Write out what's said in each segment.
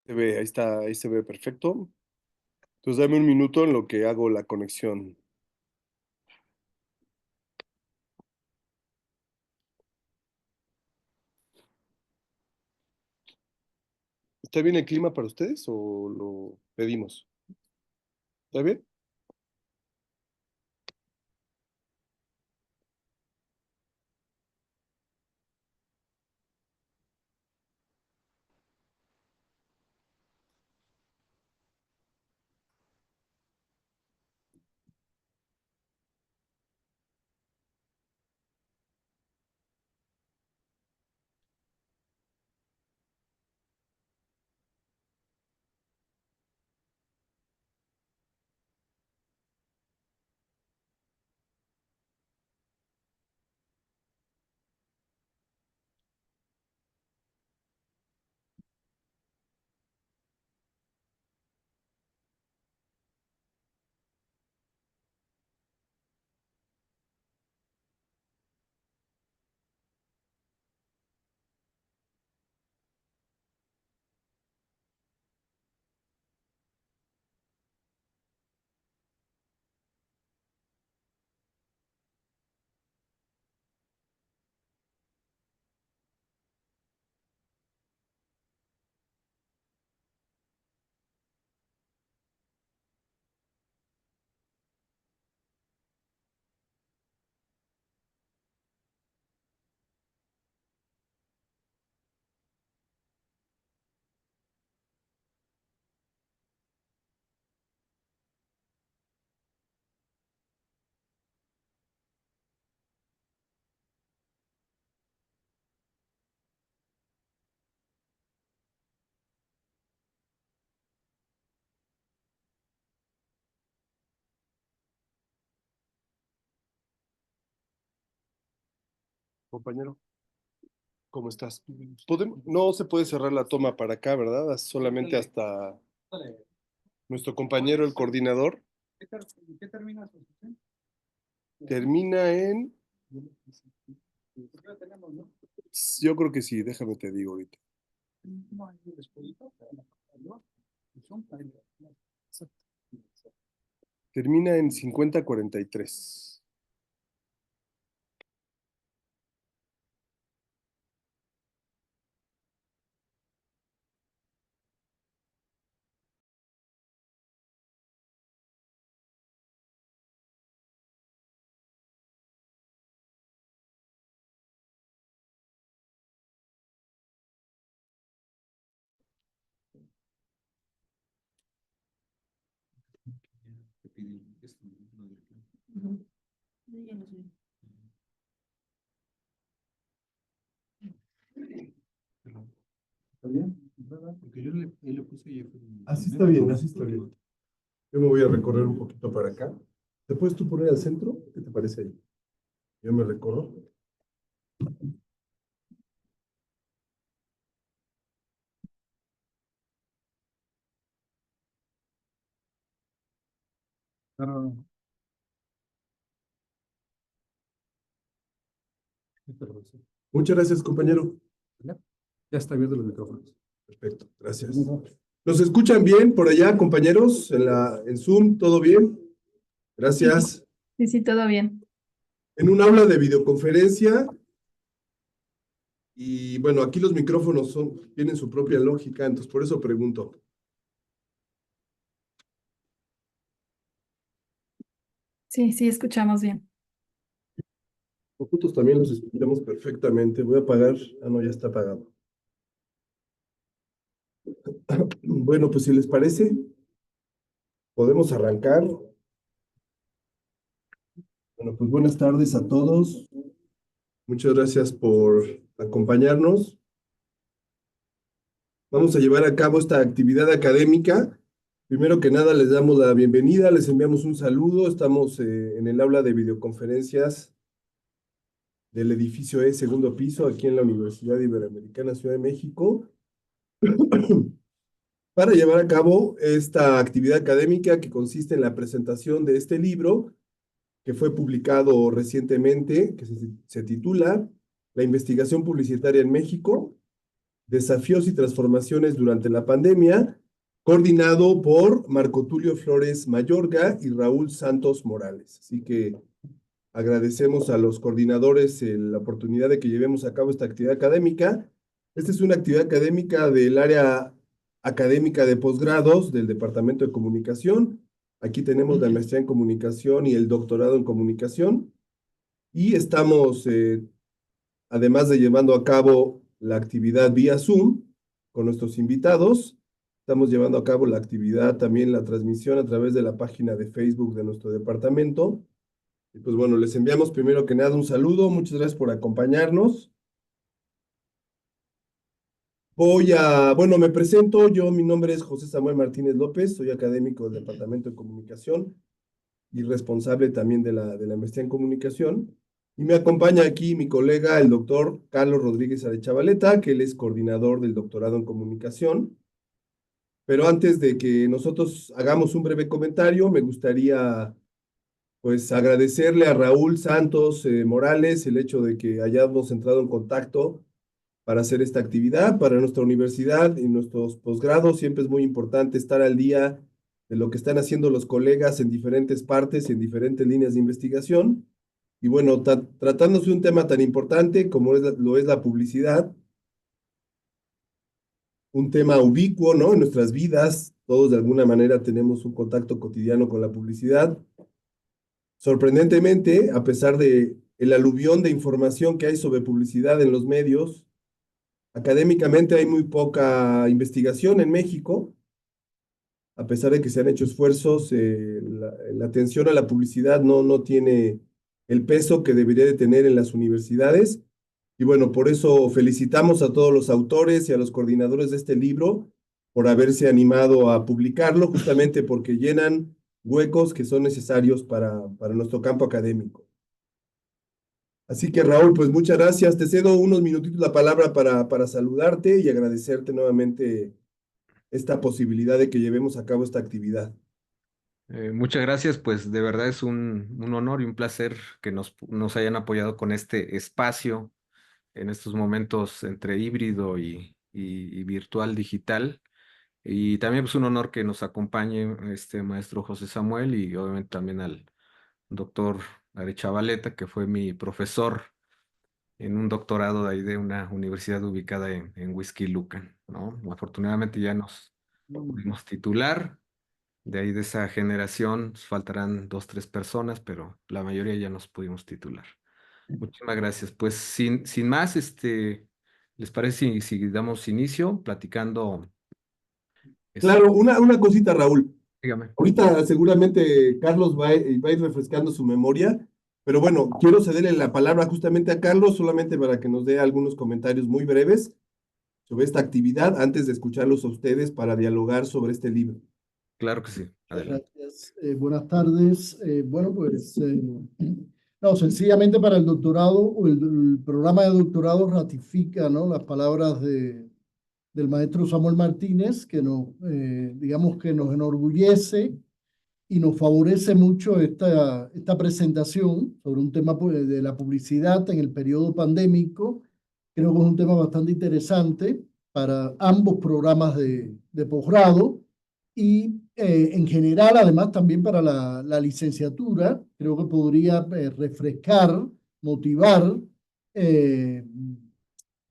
Se ve, ahí está, ahí se ve perfecto. Entonces dame un minuto en lo que hago la conexión. ¿Está bien el clima para ustedes o lo pedimos? ¿Está bien? Compañero, ¿cómo estás? No se puede cerrar la toma para acá, ¿verdad? Solamente hasta nuestro compañero, el coordinador, ¿Qué termina su sesión? termina en... Pues ya tenemos, ¿no? Yo creo que sí, déjame te digo ahorita. No hay un descuento, ¿no? Son 40. Termina en 50:43. Ujú. Sí, ya lo sé. ¿Está bien? ¿Verdad? Porque él le puse y Así está bien, así está bien. Yo me voy a recorrer un poquito para acá. ¿Te puedes tú poner al centro? ¿Qué te parece ahí? Yo me recorro. Claro, perdón, sí. Muchas gracias, compañero. ¿Ya? Ya está abierto los micrófonos. Perfecto, gracias. ¿Nos escuchan bien por allá, compañeros? En Zoom, ¿todo bien? Sí, Gracias. sí, sí, todo bien. En un aula de videoconferencia, y bueno, aquí los micrófonos tienen su propia lógica, entonces por eso pregunto. Sí, sí, escuchamos bien. Nosotros también los escuchamos perfectamente. Voy a apagar. Ah, no, ya está apagado. Bueno, pues si les parece, podemos arrancar. Bueno, pues buenas tardes a todos. Muchas gracias por acompañarnos. Vamos a llevar a cabo esta actividad académica. Primero que nada, les damos la bienvenida, les enviamos un saludo. Estamos en el aula de videoconferencias del edificio E, segundo piso, aquí en la Universidad Iberoamericana, Ciudad de México, para llevar a cabo esta actividad académica que consiste en la presentación de este libro que fue publicado recientemente, que se titula La investigación publicitaria en México, Desafíos y transformaciones durante la pandemia, coordinado por Marco Tulio Flores Mayorga y Raúl Santos Morales. Así que agradecemos a los coordinadores la oportunidad de que llevemos a cabo esta actividad académica. Esta es una actividad académica del área académica de posgrados del Departamento de Comunicación. Aquí tenemos la maestría en comunicación y el doctorado en comunicación. Y estamos, además de llevando a cabo la actividad vía Zoom con nuestros invitados, estamos llevando a cabo la actividad, también la transmisión a través de la página de Facebook de nuestro departamento. Y pues bueno, les enviamos primero que nada un saludo, muchas gracias por acompañarnos. Bueno, me presento, mi nombre es José Samuel Martínez López, soy académico del Departamento de Comunicación y responsable también de la maestría en comunicación. Y me acompaña aquí mi colega, el doctor Carlos Rodríguez Arechavaleta, que él es coordinador del doctorado en comunicación. Pero antes de que nosotros hagamos un breve comentario, me gustaría pues agradecerle a Raúl Santos Morales el hecho de que hayamos entrado en contacto para hacer esta actividad. Para nuestra universidad y nuestros posgrados siempre es muy importante estar al día de lo que están haciendo los colegas en diferentes partes y en diferentes líneas de investigación. Y bueno, tratándose de un tema tan importante como lo es la publicidad, un tema ubicuo, ¿no? En nuestras vidas, todos de alguna manera tenemos un contacto cotidiano con la publicidad. Sorprendentemente, a pesar de el aluvión de información que hay sobre publicidad en los medios, académicamente hay muy poca investigación en México, a pesar de que se han hecho esfuerzos, la atención a la publicidad no tiene el peso que debería de tener en las universidades. Y bueno, por eso felicitamos a todos los autores y a los coordinadores de este libro por haberse animado a publicarlo, justamente porque llenan huecos que son necesarios para nuestro campo académico. Así que Raúl, pues muchas gracias. Te cedo unos minutitos la palabra para saludarte y agradecerte nuevamente esta posibilidad de que llevemos a cabo esta actividad. Muchas gracias, pues de verdad es un honor y un placer que nos hayan apoyado con este espacio en estos momentos entre híbrido y virtual digital. Y también es un honor que nos acompañe este maestro José Samuel y obviamente también al doctor Arechavaleta, que fue mi profesor en un doctorado de ahí de una universidad ubicada en Huixquilucan, ¿no? Afortunadamente ya nos pudimos titular. De ahí de esa generación pues, faltarán 2, 3 personas, pero la mayoría ya nos pudimos titular. Muchísimas gracias. Pues sin más, ¿les parece si damos inicio platicando? Claro, una cosita, Raúl. Dígame. Ahorita seguramente Carlos va a ir refrescando su memoria, pero bueno, quiero cederle la palabra justamente a Carlos, solamente para que nos dé algunos comentarios muy breves sobre esta actividad antes de escucharlos a ustedes para dialogar sobre este libro. Claro que sí. Adelante. Gracias. Buenas tardes. Bueno, pues, no, sencillamente para el doctorado, o el programa de doctorado ratifica, ¿no? Las palabras del maestro Samuel Martínez, que digamos que nos enorgullece y nos favorece mucho esta presentación sobre un tema pues, de la publicidad en el periodo pandémico. Creo que es un tema bastante interesante para ambos programas de posgrado y en general, además, también para la licenciatura. Creo que podría refrescar, motivar eh,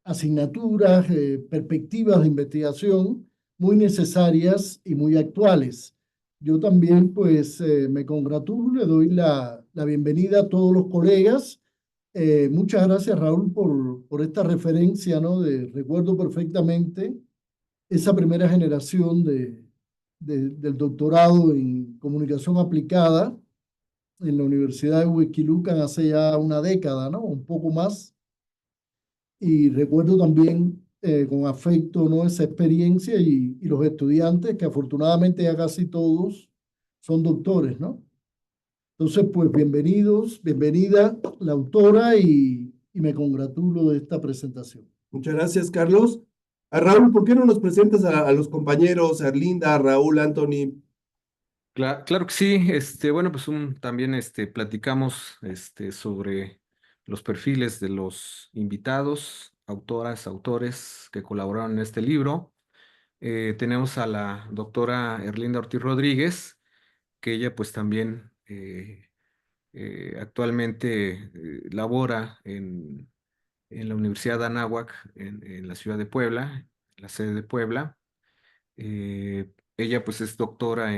asignaturas, perspectivas de investigación muy necesarias y muy actuales. Yo también, pues, me congratulo, le doy la bienvenida a todos los colegas. Muchas gracias, Raúl, por esta referencia, ¿no? Recuerdo perfectamente esa primera generación del doctorado en comunicación aplicada en la Universidad de Huixquilucan hace ya una década, ¿no? Un poco más. Y recuerdo también con afecto, ¿no? Esa experiencia y los estudiantes, que afortunadamente ya casi todos son doctores, ¿no? Entonces, pues bienvenidos, bienvenida la autora y me congratulo de esta presentación. Muchas gracias, Carlos. A Raúl, ¿por qué no nos presentas a los compañeros, a Arlinda, a Raúl, Anthony? Claro que sí. Bueno, pues también platicamos sobre los perfiles de los invitados autoras, autores que colaboraron en este libro. Tenemos a la doctora Erlinda Ortiz Rodríguez, que ella pues también actualmente labora en la Universidad de Anáhuac, en la ciudad de Puebla, la sede de Puebla. Ella pues es doctora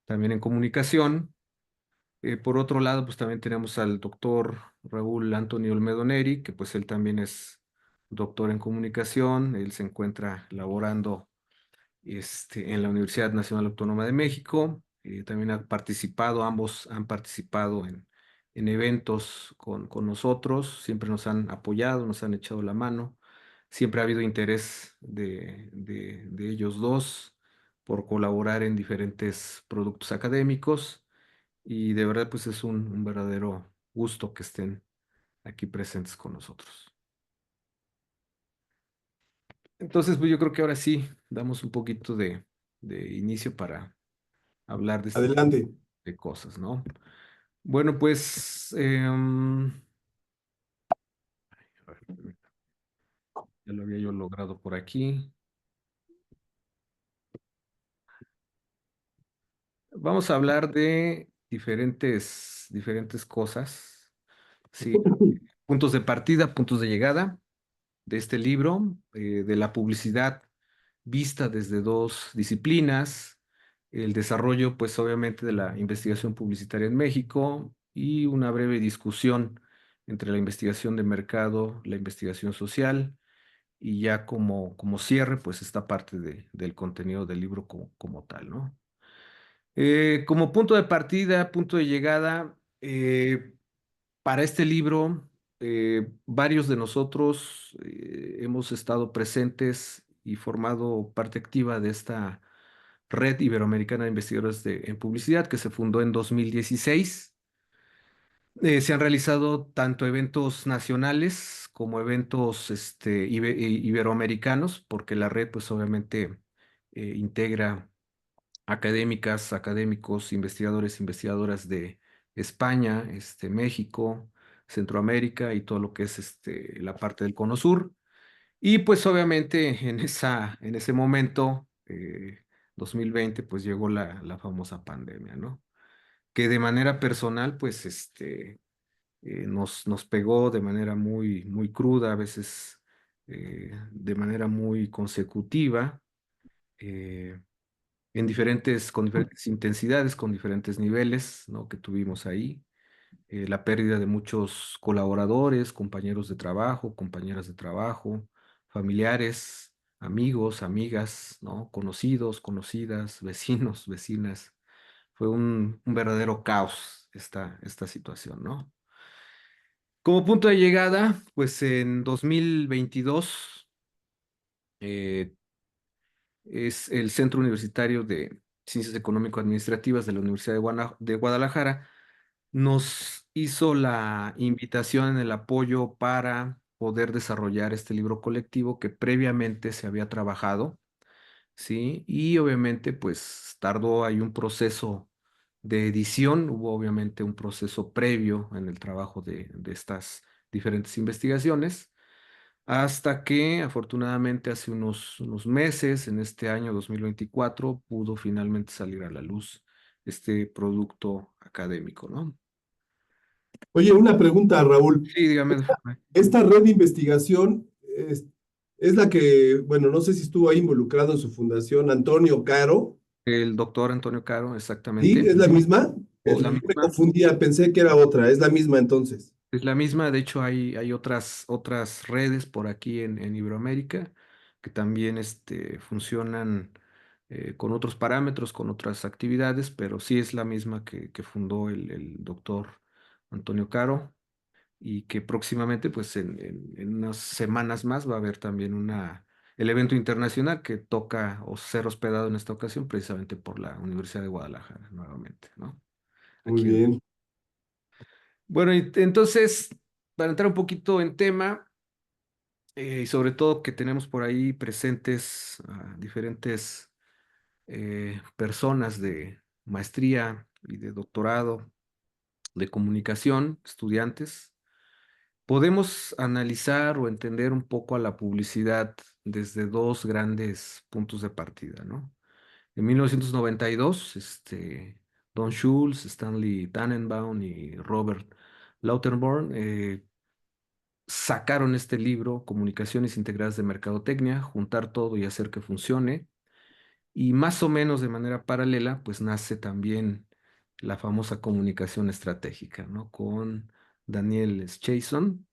también en comunicación. Por otro lado, pues también tenemos al doctor Raúl Antonio Olmedo Neri, que pues él también es doctor en comunicación. Él se encuentra laborando en la Universidad Nacional Autónoma de México. También ha participado, ambos han participado en eventos con nosotros, siempre nos han apoyado, nos han echado la mano. Siempre ha habido interés de ellos dos por colaborar en diferentes productos académicos y de verdad pues es un verdadero gusto que estén aquí presentes con nosotros. Entonces, pues yo creo que ahora sí damos un poquito de inicio para hablar de este tipo Adelante. de cosas, ¿no? Bueno, pues a ver, ya lo había yo logrado por aquí. Vamos a hablar de diferentes cosas, sí, puntos de partida, puntos de llegada de este libro, de la publicidad vista desde dos disciplinas, el desarrollo, pues obviamente, de la investigación publicitaria en México y una breve discusión entre la investigación de mercado, la investigación social y ya como cierre, pues esta parte del contenido del libro como tal, ¿no? Como punto de partida, punto de llegada, para este libro, varios de nosotros hemos estado presentes y formado parte activa de esta Red Iberoamericana de Investigadores en Publicidad que se fundó en 2016. Se han realizado tanto eventos nacionales como eventos iberoamericanos, porque la red pues obviamente integra académicas, académicos, investigadores, investigadoras de España, México, Centroamérica y todo lo que es la parte del Cono Sur. Y pues obviamente en ese momento, 2020, pues llegó la famosa pandemia, ¿no? Que de manera personal, pues nos pegó de manera muy cruda, a veces de manera muy consecutiva. eh, con diferentes intensidades, con diferentes niveles, ¿no? Que tuvimos ahí. La pérdida de muchos colaboradores, compañeros de trabajo, compañeras de trabajo, familiares, amigos, amigas, ¿no? Conocidos, conocidas, vecinos, vecinas. Fue un verdadero caos esta situación, ¿no? Como punto de llegada, pues en 2022 eh, es el Centro Universitario de Ciencias Económico-Administrativas de la Universidad de Guadalajara, nos hizo la invitación en el apoyo para poder desarrollar este libro colectivo que previamente se había trabajado, ¿sí? Y obviamente, pues tardó ahí un proceso de edición, hubo obviamente un proceso previo en el trabajo de estas diferentes investigaciones hasta que afortunadamente hace unos meses, en este año 2024, pudo finalmente salir a la luz este producto académico, ¿no? Oye, una pregunta, Raúl. Sí, dígame. Esta red de investigación es la que, bueno, no sé si estuvo ahí involucrado en su fundación Antonio Caro. El doctor Antonio Caro, ¿Sí? exactamente. ¿Es la misma? Es O la yo me misma. confundía, pensé que era otra. Es la misma entonces. Es la misma, de hecho hay otras redes por aquí en Iberoamérica que también funcionan con otros parámetros, con otras actividades, pero sí es la misma que fundó el doctor Antonio Caro y que próximamente, pues en unas semanas más va a haber también el evento internacional que toca o ser hospedado en esta ocasión precisamente por la Universidad de Guadalajara nuevamente, ¿no? Muy Aquí bien. bueno, y entonces, para entrar un poquito en tema, y sobre todo que tenemos por ahí presentes a diferentes personas de maestría y de doctorado de comunicación, estudiantes. podemos analizar o entender un poco a la publicidad desde dos grandes puntos de partida, ¿no? En 1992, Don Schultz, Stanley Tannenbaum y Robert Lauterborn sacaron este libro, Comunicaciones Integradas de Mercadotecnia, juntar todo y hacer que funcione. Y más o menos de manera paralela, pues nace también la famosa comunicación estratégica, ¿no? Con Daniel Chason,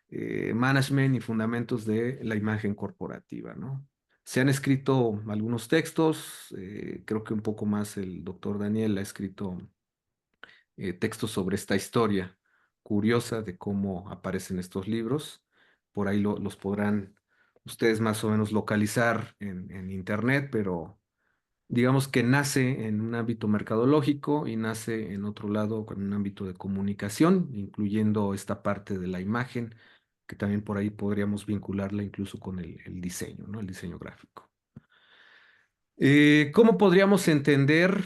Management y Fundamentos de la Imagen Corporativa, ¿no? Se han escrito algunos textos, creo que un poco más el doctor Daniel ha escrito textos sobre esta historia curiosa de cómo aparecen estos libros. Por ahí los podrán ustedes más o menos localizar en internet, pero digamos que nace en un ámbito mercadológico y nace en otro lado con un ámbito de comunicación, incluyendo esta parte de la imagen, que también por ahí podríamos vincularla incluso con el diseño, ¿no? El diseño gráfico. ¿Cómo podríamos entender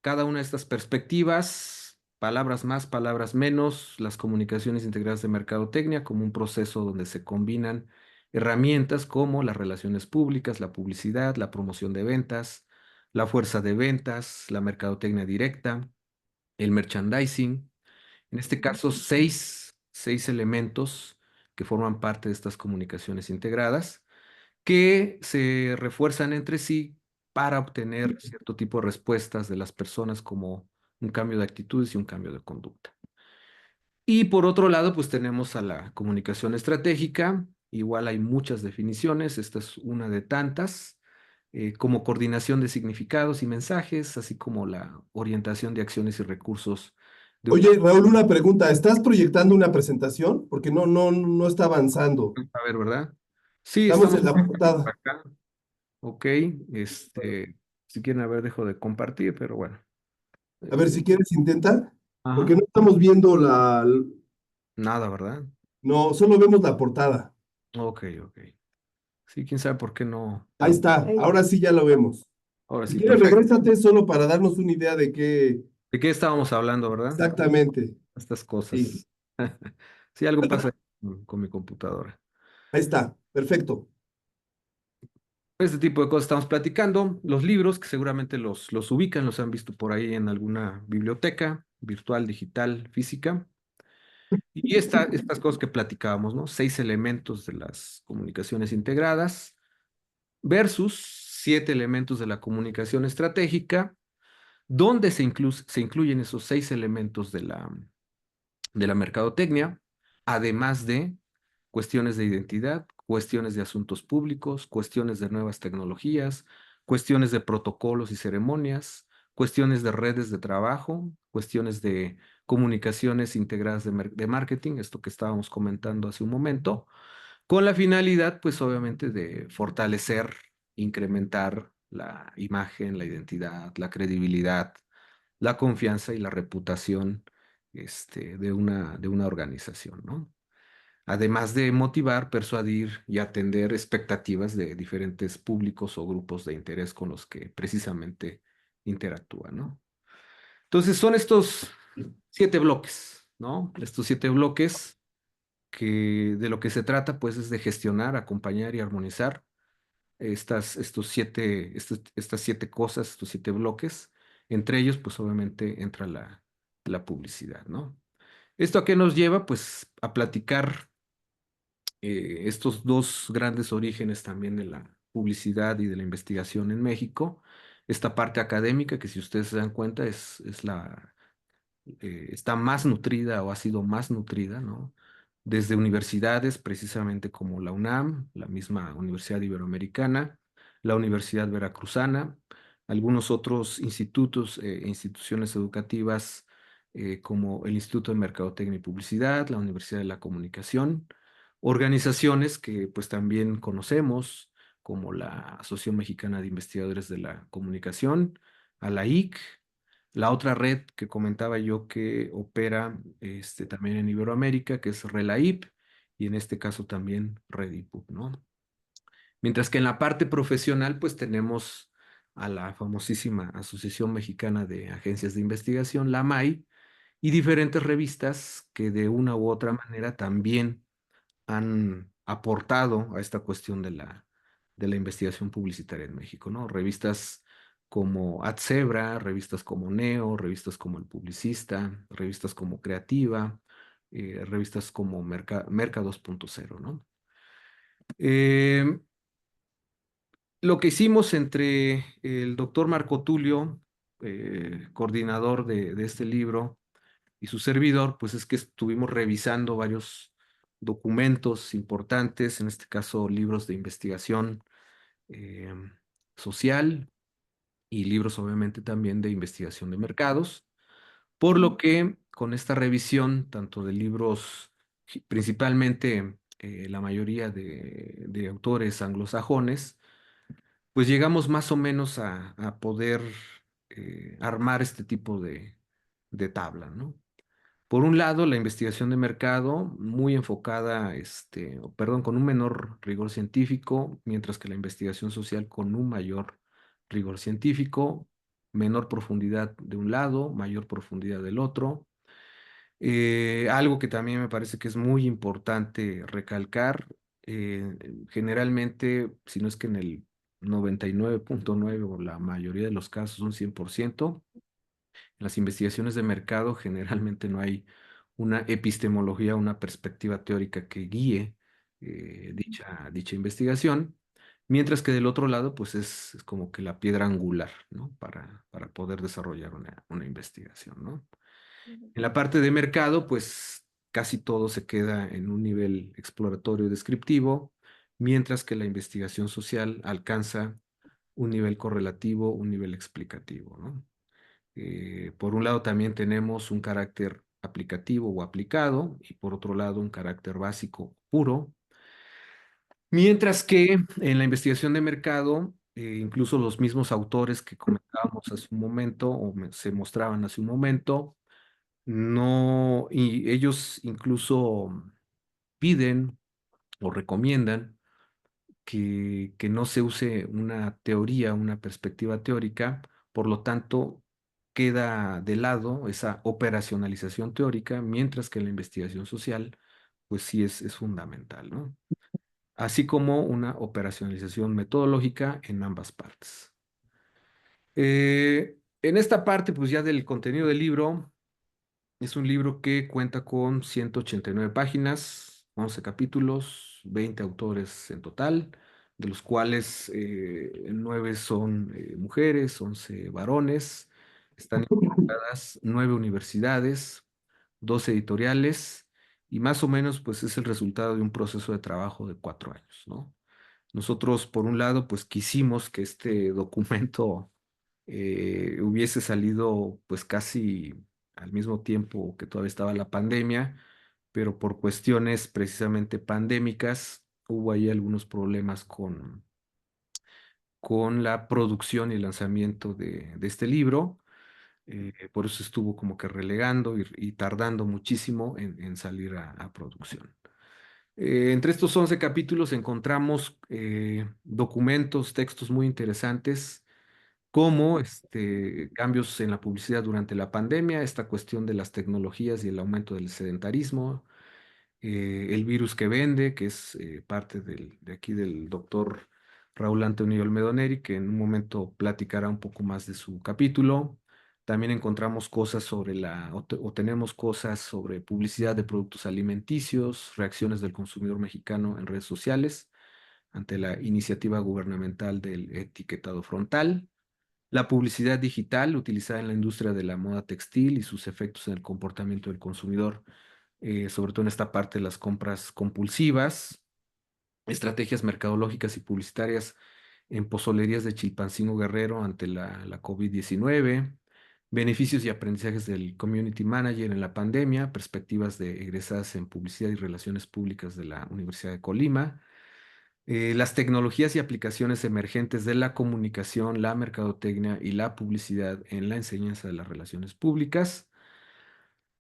cada una de estas perspectivas? Palabras más, palabras menos, las comunicaciones integradas de mercadotecnia como un proceso donde se combinan herramientas como las relaciones públicas, la publicidad, la promoción de ventas, la fuerza de ventas, la mercadotecnia directa, el merchandising. En este caso, seis elementos que forman parte de estas comunicaciones integradas que se refuerzan entre sí para obtener cierto tipo de respuestas de las personas como un cambio de actitudes y un cambio de conducta. Y por otro lado, pues tenemos a la comunicación estratégica. Igual hay muchas definiciones, esta es una de tantas, como coordinación de significados y mensajes, así como la orientación de acciones y recursos de una... Oye, Raúl, una pregunta. ¿Estás proyectando una presentación? Porque no está avanzando. A ver, ¿verdad? Sí, Estamos estamos en la portada. acá. Ok, si quieren, a ver, dejo de compartir, pero bueno. A ver, Eh, si quieres, intenta. Porque ajá, no estamos viendo nada, ¿verdad? No, solo vemos la portada. Ok, ok. Sí, quién sabe por qué Ahí no. está. Ahora sí ya lo vemos. Ahora Si sí, quieres, perfecto. regrésate solo para darnos una idea de qué ¿De qué estábamos hablando, verdad? exactamente. Estas Sí, cosas. Sí, algo pasa con mi computadora. ahí está. Perfecto. Este tipo de cosas estamos platicando. Los libros, que seguramente los ubican, los han visto por ahí en alguna biblioteca virtual, digital, física. Y estas cosas que platicábamos, ¿no? Seis elementos de las comunicaciones integradas versus siete elementos de la comunicación estratégica, donde se incluyen esos seis elementos de la mercadotecnia, además de cuestiones de identidad, cuestiones de asuntos públicos, cuestiones de nuevas tecnologías, cuestiones de protocolos y ceremonias, cuestiones de redes de trabajo, cuestiones de comunicaciones integradas de marketing, esto que estábamos comentando hace un momento, con la finalidad, pues obviamente, de fortalecer, incrementar la imagen, la identidad, la credibilidad, la confianza y la reputación de una organización, ¿no? Además de motivar, persuadir y atender expectativas de diferentes públicos o grupos de interés con los que precisamente interactúan, ¿no? Entonces son estos siete bloques, ¿no? Estos siete bloques que de lo que se trata, pues, es de gestionar, acompañar y armonizar estas siete cosas, estos siete bloques. Entre ellos, pues, obviamente entra la publicidad, ¿no? ¿Esto a qué nos lleva? Pues a platicar estos dos grandes orígenes también de la publicidad y de la investigación en México. Esta parte académica, que si ustedes se dan cuenta, está más nutrida o ha sido más nutrida, ¿no? Desde universidades, precisamente como la UNAM, la misma Universidad Iberoamericana, la Universidad Veracruzana, algunos otros institutos e instituciones educativas como el Instituto de Mercadotecnia y Publicidad, la Universidad de la Comunicación, organizaciones que pues también conocemos, como la Asociación Mexicana de Investigadores de la Comunicación, a la IC, la otra red que comentaba yo que opera también en Iberoamérica, que es RELAIP, y en este caso también REDIPUB, ¿no? Mientras que en la parte profesional, pues tenemos a la famosísima Asociación Mexicana de Agencias de Investigación, la AMAI, y diferentes revistas que de una u otra manera también han aportado a esta cuestión de la investigación publicitaria en México, ¿no? Revistas como AdZebra, revistas como Neo, revistas como El Publicista, revistas como Creativa, revistas como Merca 2.0, ¿no? Eh, lo que hicimos entre el doctor Marco Tulio, coordinador de este libro, y su servidor, pues es que estuvimos revisando varios documentos importantes, en este caso libros de investigación eh, social y libros obviamente también de investigación de mercados, por lo que con esta revisión, tanto de libros, principalmente la mayoría de autores anglosajones, pues llegamos más o menos a poder armar este tipo de tabla, ¿no? Por un lado, la investigación de mercado, muy enfocada, o perdón, con un menor rigor científico, mientras que la investigación social con un mayor rigor científico, menor profundidad de un lado, mayor profundidad del otro. Algo que también me parece que es muy importante recalcar, generalmente, si no es que en el 99.9 o la mayoría de los casos, un 100%, en las investigaciones de mercado generalmente no hay una epistemología, una perspectiva teórica que guíe dicha investigación, mientras que del otro lado, pues es como que la piedra angular, ¿no? Para poder desarrollar una investigación, ¿no? En la parte de mercado, pues casi todo se queda en un nivel exploratorio y descriptivo, mientras que la investigación social alcanza un nivel correlativo, un nivel explicativo, ¿no? Por un lado también tenemos un carácter aplicativo o aplicado y por otro lado un carácter básico puro, mientras que en la investigación de mercado, incluso los mismos autores que comentábamos hace un momento o se mostraban hace un momento, no, y ellos incluso piden o recomiendan que no se use una teoría, una perspectiva teórica, por lo tanto, queda de lado esa operacionalización teórica, mientras que la investigación social, pues sí es fundamental, ¿no? Así como una operacionalización metodológica en ambas partes. En esta parte, pues ya del contenido del libro, es un libro que cuenta con 189 páginas, 11 capítulos, 20 autores en total, de los cuales 9 son mujeres, 11 varones. Están involucradas 9 universidades, 2 editoriales, y más o menos pues es el resultado de un proceso de trabajo de 4 años, ¿no? Nosotros, por un lado, pues quisimos que este documento hubiese salido pues casi al mismo tiempo que todavía estaba la pandemia, pero por cuestiones precisamente pandémicas hubo ahí algunos problemas con la producción y el lanzamiento de este libro. Por eso estuvo como que relegando y tardando muchísimo en salir a producción. Entre estos 11 capítulos encontramos documentos, textos muy interesantes como cambios en la publicidad durante la pandemia, esta cuestión de las tecnologías y el aumento del sedentarismo, el virus que vende, que es parte de aquí del doctor Raúl Antonio Olmedoneri, que en un momento platicará un poco más de su capítulo. También encontramos cosas sobre o tenemos cosas sobre publicidad de productos alimenticios, reacciones del consumidor mexicano en redes sociales ante la iniciativa gubernamental del etiquetado frontal, la publicidad digital utilizada en la industria de la moda textil y sus efectos en el comportamiento del consumidor, sobre todo en esta parte de las compras compulsivas, estrategias mercadológicas y publicitarias en pozolerías de Chilpancingo Guerrero ante la COVID-19, beneficios y aprendizajes del Community Manager en la pandemia, perspectivas de egresadas en publicidad y relaciones públicas de la Universidad de Colima, las tecnologías y aplicaciones emergentes de la comunicación, la mercadotecnia y la publicidad en la enseñanza de las relaciones públicas,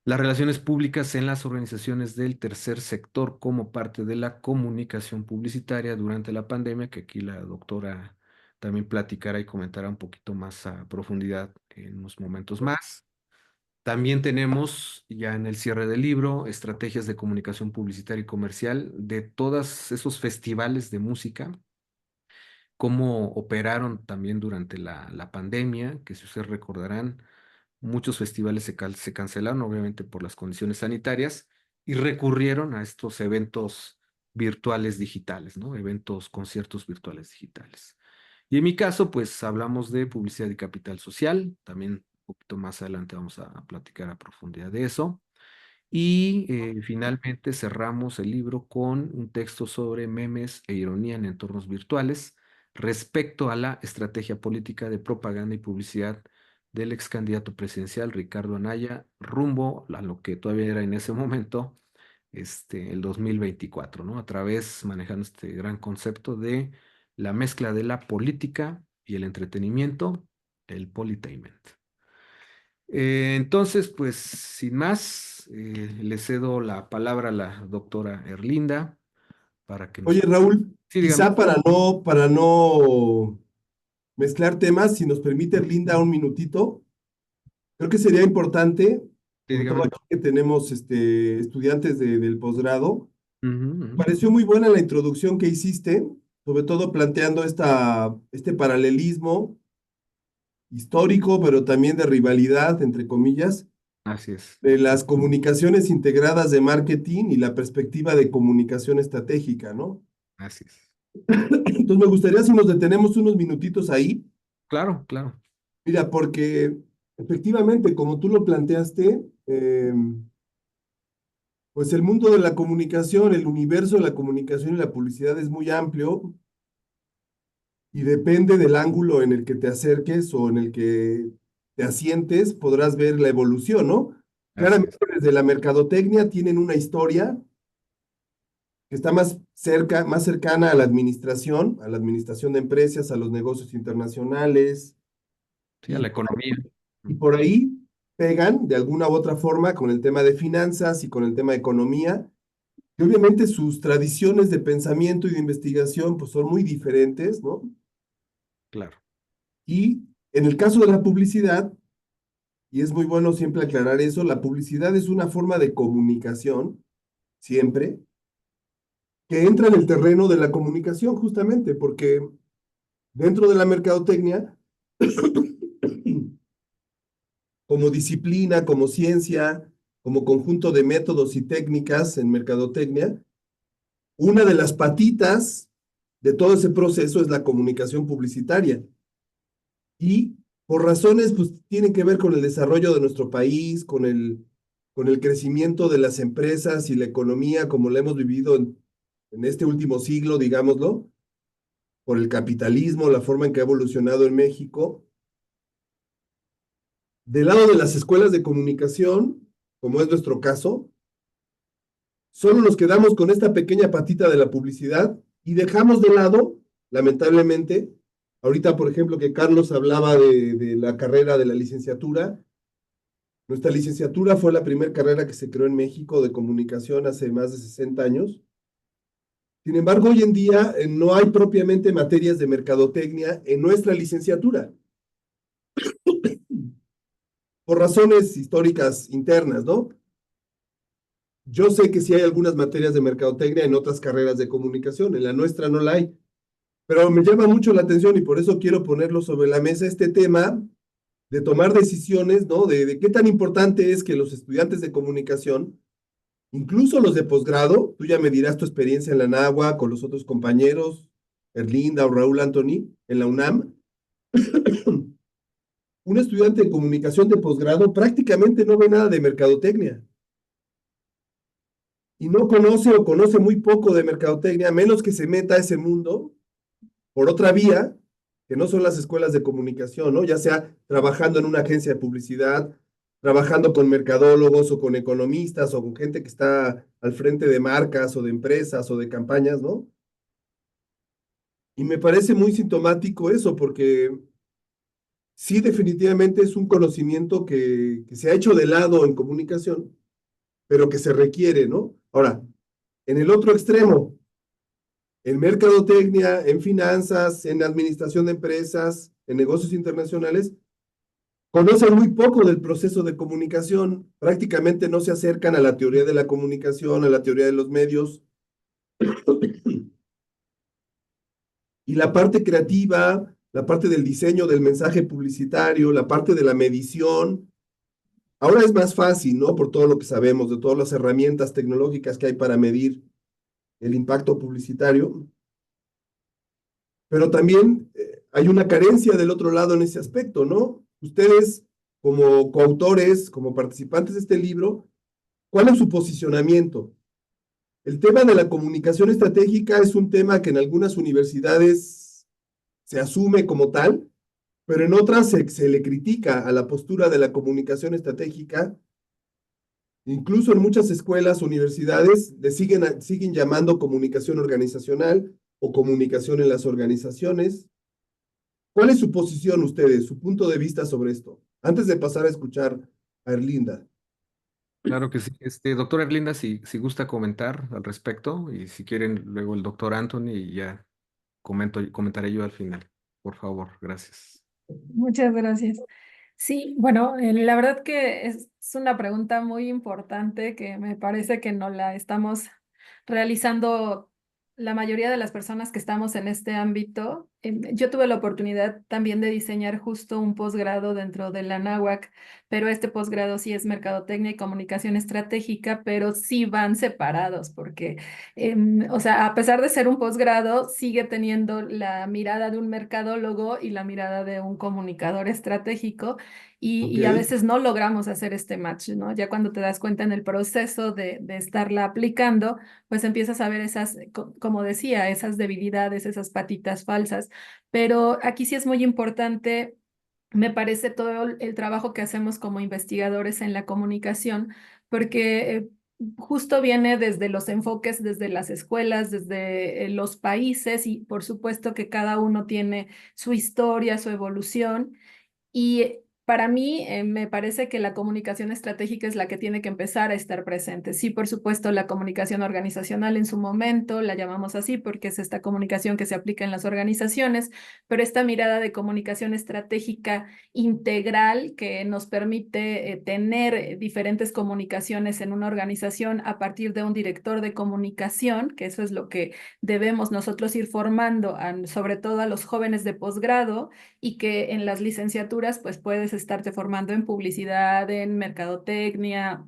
las relaciones públicas en las organizaciones del tercer sector como parte de la comunicación publicitaria durante la pandemia, que aquí la doctora también platicará y comentará un poquito más a profundidad en unos momentos más. También tenemos ya en el cierre del libro estrategias de comunicación publicitaria y comercial de todos esos festivales de música, cómo operaron también durante la pandemia, que si ustedes recordarán, muchos festivales se cancelaron, obviamente por las condiciones sanitarias, y recurrieron a estos eventos virtuales digitales, ¿no? Eventos, conciertos virtuales digitales. Y en mi caso, pues hablamos de publicidad y capital social. También un poquito más adelante vamos a platicar a profundidad de eso. Y finalmente cerramos el libro con un texto sobre memes e ironía en entornos virtuales respecto a la estrategia política de propaganda y publicidad del ex candidato presidencial Ricardo Anaya rumbo a lo que todavía era en ese momento el 2024, ¿no? A través, manejando este gran concepto de la mezcla de la política y el entretenimiento, el politainment. Entonces, pues, sin más, le cedo la palabra a la doctora Erlinda para que nos... Oye, Raúl, Sí, dígame. quizá para no mezclar temas, si nos permite, Linda, un minutito, creo que sería importante, Sí, sobre todo dígame. aquí que tenemos estudiantes del posgrado. Ujú, ujú. Pareció muy buena la introducción que hiciste, sobre todo planteando este paralelismo histórico, pero también de rivalidad, entre comillas, Así es, de las comunicaciones integradas de marketing y la perspectiva de comunicación estratégica, ¿no? así es. Entonces me gustaría si nos detenemos unos minutitos ahí. Claro, claro. Mira, porque efectivamente, como tú lo planteaste, pues el mundo de la comunicación, el universo de la comunicación y la publicidad es muy amplio y depende del ángulo en el que te acerques o en el que te asientes, podrás ver la evolución, ¿no? Así Claramente es. desde la mercadotecnia tienen una historia que está más cerca, más cercana a la administración de empresas, a los negocios internacionales, Sí, a y la economía. y por ahí pegan de alguna u otra forma con el tema de finanzas y con el tema de economía. Y obviamente sus tradiciones de pensamiento y de investigación pues son muy diferentes, ¿no? Claro. Y en el caso de la publicidad, y es muy bueno siempre aclarar eso, la publicidad es una forma de comunicación, siempre, que entra en el terreno de la comunicación justamente, porque dentro de la mercadotecnia, como disciplina, como ciencia, como conjunto de métodos y técnicas en mercadotecnia, una de las patitas de todo ese proceso es la comunicación publicitaria. Y por razones, pues, tienen que ver con el desarrollo de nuestro país, con el crecimiento de las empresas y la economía como la hemos vivido en este último siglo, digámoslo, por el capitalismo, la forma en que ha evolucionado en México. Del lado de las escuelas de comunicación, como es nuestro caso, solo nos quedamos con esta pequeña patita de la publicidad y dejamos de lado, lamentablemente, ahorita, por ejemplo, que Carlos hablaba de la carrera de la licenciatura. Nuestra licenciatura fue la primera carrera que se creó en México de comunicación hace más de 60 años. Sin embargo, hoy en día no hay propiamente materias de mercadotecnia en nuestra licenciatura, por razones históricas internas, ¿no? Yo sé que sí hay algunas materias de mercadotecnia en otras carreras de comunicación, en la nuestra no la hay, pero me llama mucho la atención y por eso quiero ponerlo sobre la mesa este tema de tomar decisiones, ¿no? De qué tan importante es que los estudiantes de comunicación, incluso los de posgrado, tú ya me dirás tu experiencia en la NAGUA con los otros compañeros, Erlinda o Raúl Anthony, en la UNAM, un estudiante de comunicación de posgrado prácticamente no ve nada de mercadotecnia y no conoce o conoce muy poco de mercadotecnia, a menos que se meta a ese mundo por otra vía, que no son las escuelas de comunicación, ¿no? Ya sea trabajando en una agencia de publicidad, trabajando con mercadólogos o con economistas o con gente que está al frente de marcas o de empresas o de campañas, ¿no? Y me parece muy sintomático eso, porque sí, definitivamente es un conocimiento que se ha hecho de lado en comunicación, pero que se requiere, ¿no? Ahora, en el otro extremo, en mercadotecnia, en finanzas, en administración de empresas, en negocios internacionales, conocen muy poco del proceso de comunicación, prácticamente no se acercan a la teoría de la comunicación, a la teoría de los medios. Y la parte creativa, la parte del diseño del mensaje publicitario, la parte de la medición, ahora es más fácil, ¿no? Por todo lo que sabemos, de todas las herramientas tecnológicas que hay para medir el impacto publicitario, pero también hay una carencia del otro lado en ese aspecto, ¿no? Ustedes, como coautores, como participantes de este libro, ¿cuál es su posicionamiento? El tema de la comunicación estratégica es un tema que en algunas universidades se asume como tal, pero en otras se le critica a la postura de la comunicación estratégica. Incluso en muchas escuelas, universidades, le siguen llamando comunicación organizacional o comunicación en las organizaciones. ¿Cuál es su posición ustedes, su punto de vista sobre esto? Antes de pasar a escuchar a Erlinda. Claro que sí. Doctora Erlinda, si gusta comentar al respecto, y si quieren, luego el doctor Anthony, y ya comentaré yo al final. Por favor, gracias. Muchas gracias. Sí, bueno, la verdad que es una pregunta muy importante que me parece que no la estamos realizando la mayoría de las personas que estamos en este ámbito. Yo tuve la oportunidad también de diseñar justo un posgrado dentro de la NAWAC, pero este posgrado sí es Mercadotecnia y Comunicación Estratégica, pero sí van separados porque, o sea, a pesar de ser un posgrado, sigue teniendo la mirada de un mercadólogo y la mirada de un comunicador estratégico. Ok, Y a veces no logramos hacer este match, ¿no? Ya cuando te das cuenta en el proceso de estarla aplicando, pues empiezas a ver esas, como decía, esas debilidades, esas patitas falsas. Pero aquí sí es muy importante, me parece, todo el trabajo que hacemos como investigadores en la comunicación, porque justo viene desde los enfoques, desde las escuelas, desde los países y por supuesto que cada uno tiene su historia, su evolución. Y para mí me parece que la comunicación estratégica es la que tiene que empezar a estar presente. Sí, por supuesto, la comunicación organizacional en su momento, la llamamos así porque es esta comunicación que se aplica en las organizaciones, pero esta mirada de comunicación estratégica integral que nos permite tener diferentes comunicaciones en una organización a partir de un director de comunicación, que eso es lo que debemos nosotros ir formando, sobre todo a los jóvenes de posgrado y que en las licenciaturas pues puedes estarte formando en publicidad, en mercadotecnia,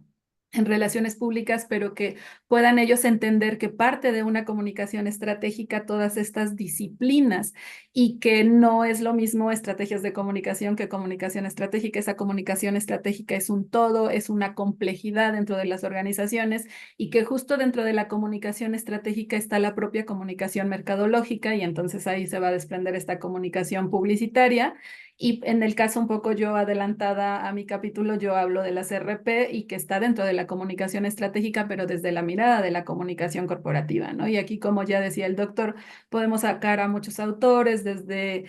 en relaciones públicas, pero que puedan ellos entender que parte de una comunicación estratégica todas estas disciplinas y que no es lo mismo estrategias de comunicación que comunicación estratégica. Esa comunicación estratégica es un todo, es una complejidad dentro de las organizaciones y que justo dentro de la comunicación estratégica está la propia comunicación mercadológica y entonces ahí se va a desprender esta comunicación publicitaria. Y en el caso un poco yo adelantada a mi capítulo, yo hablo de las RP y que está dentro de la comunicación estratégica, pero desde la mirada de la comunicación corporativa, ¿no? Y aquí, como ya decía el doctor, podemos sacar a muchos autores desde...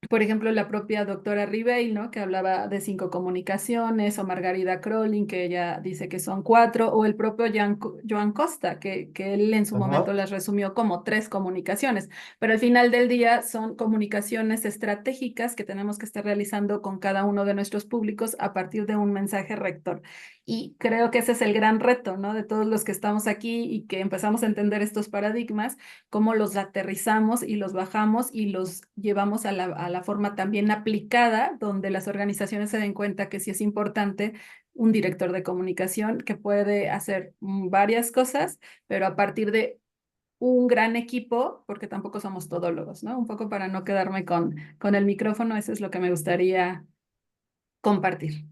por ejemplo, la propia doctora Ribeil, ¿no? Que hablaba de 5 comunicaciones, o Margarida Crolin, que ella dice que son 4, o el propio Joan Costa, que él en su momento ajá. las resumió como 3 comunicaciones, pero al final del día son comunicaciones estratégicas que tenemos que estar realizando con cada uno de nuestros públicos a partir de un mensaje rector. Y creo que ese es el gran reto, ¿no? De todos los que estamos aquí y que empezamos a entender estos paradigmas, cómo los aterrizamos y los bajamos y los llevamos a la forma también aplicada, donde las organizaciones se den cuenta que sí es importante un director de comunicación que puede hacer varias cosas, pero a partir de un gran equipo, porque tampoco somos todólogos, ¿no? Un poco para no quedarme con el micrófono, eso es lo que me gustaría compartir.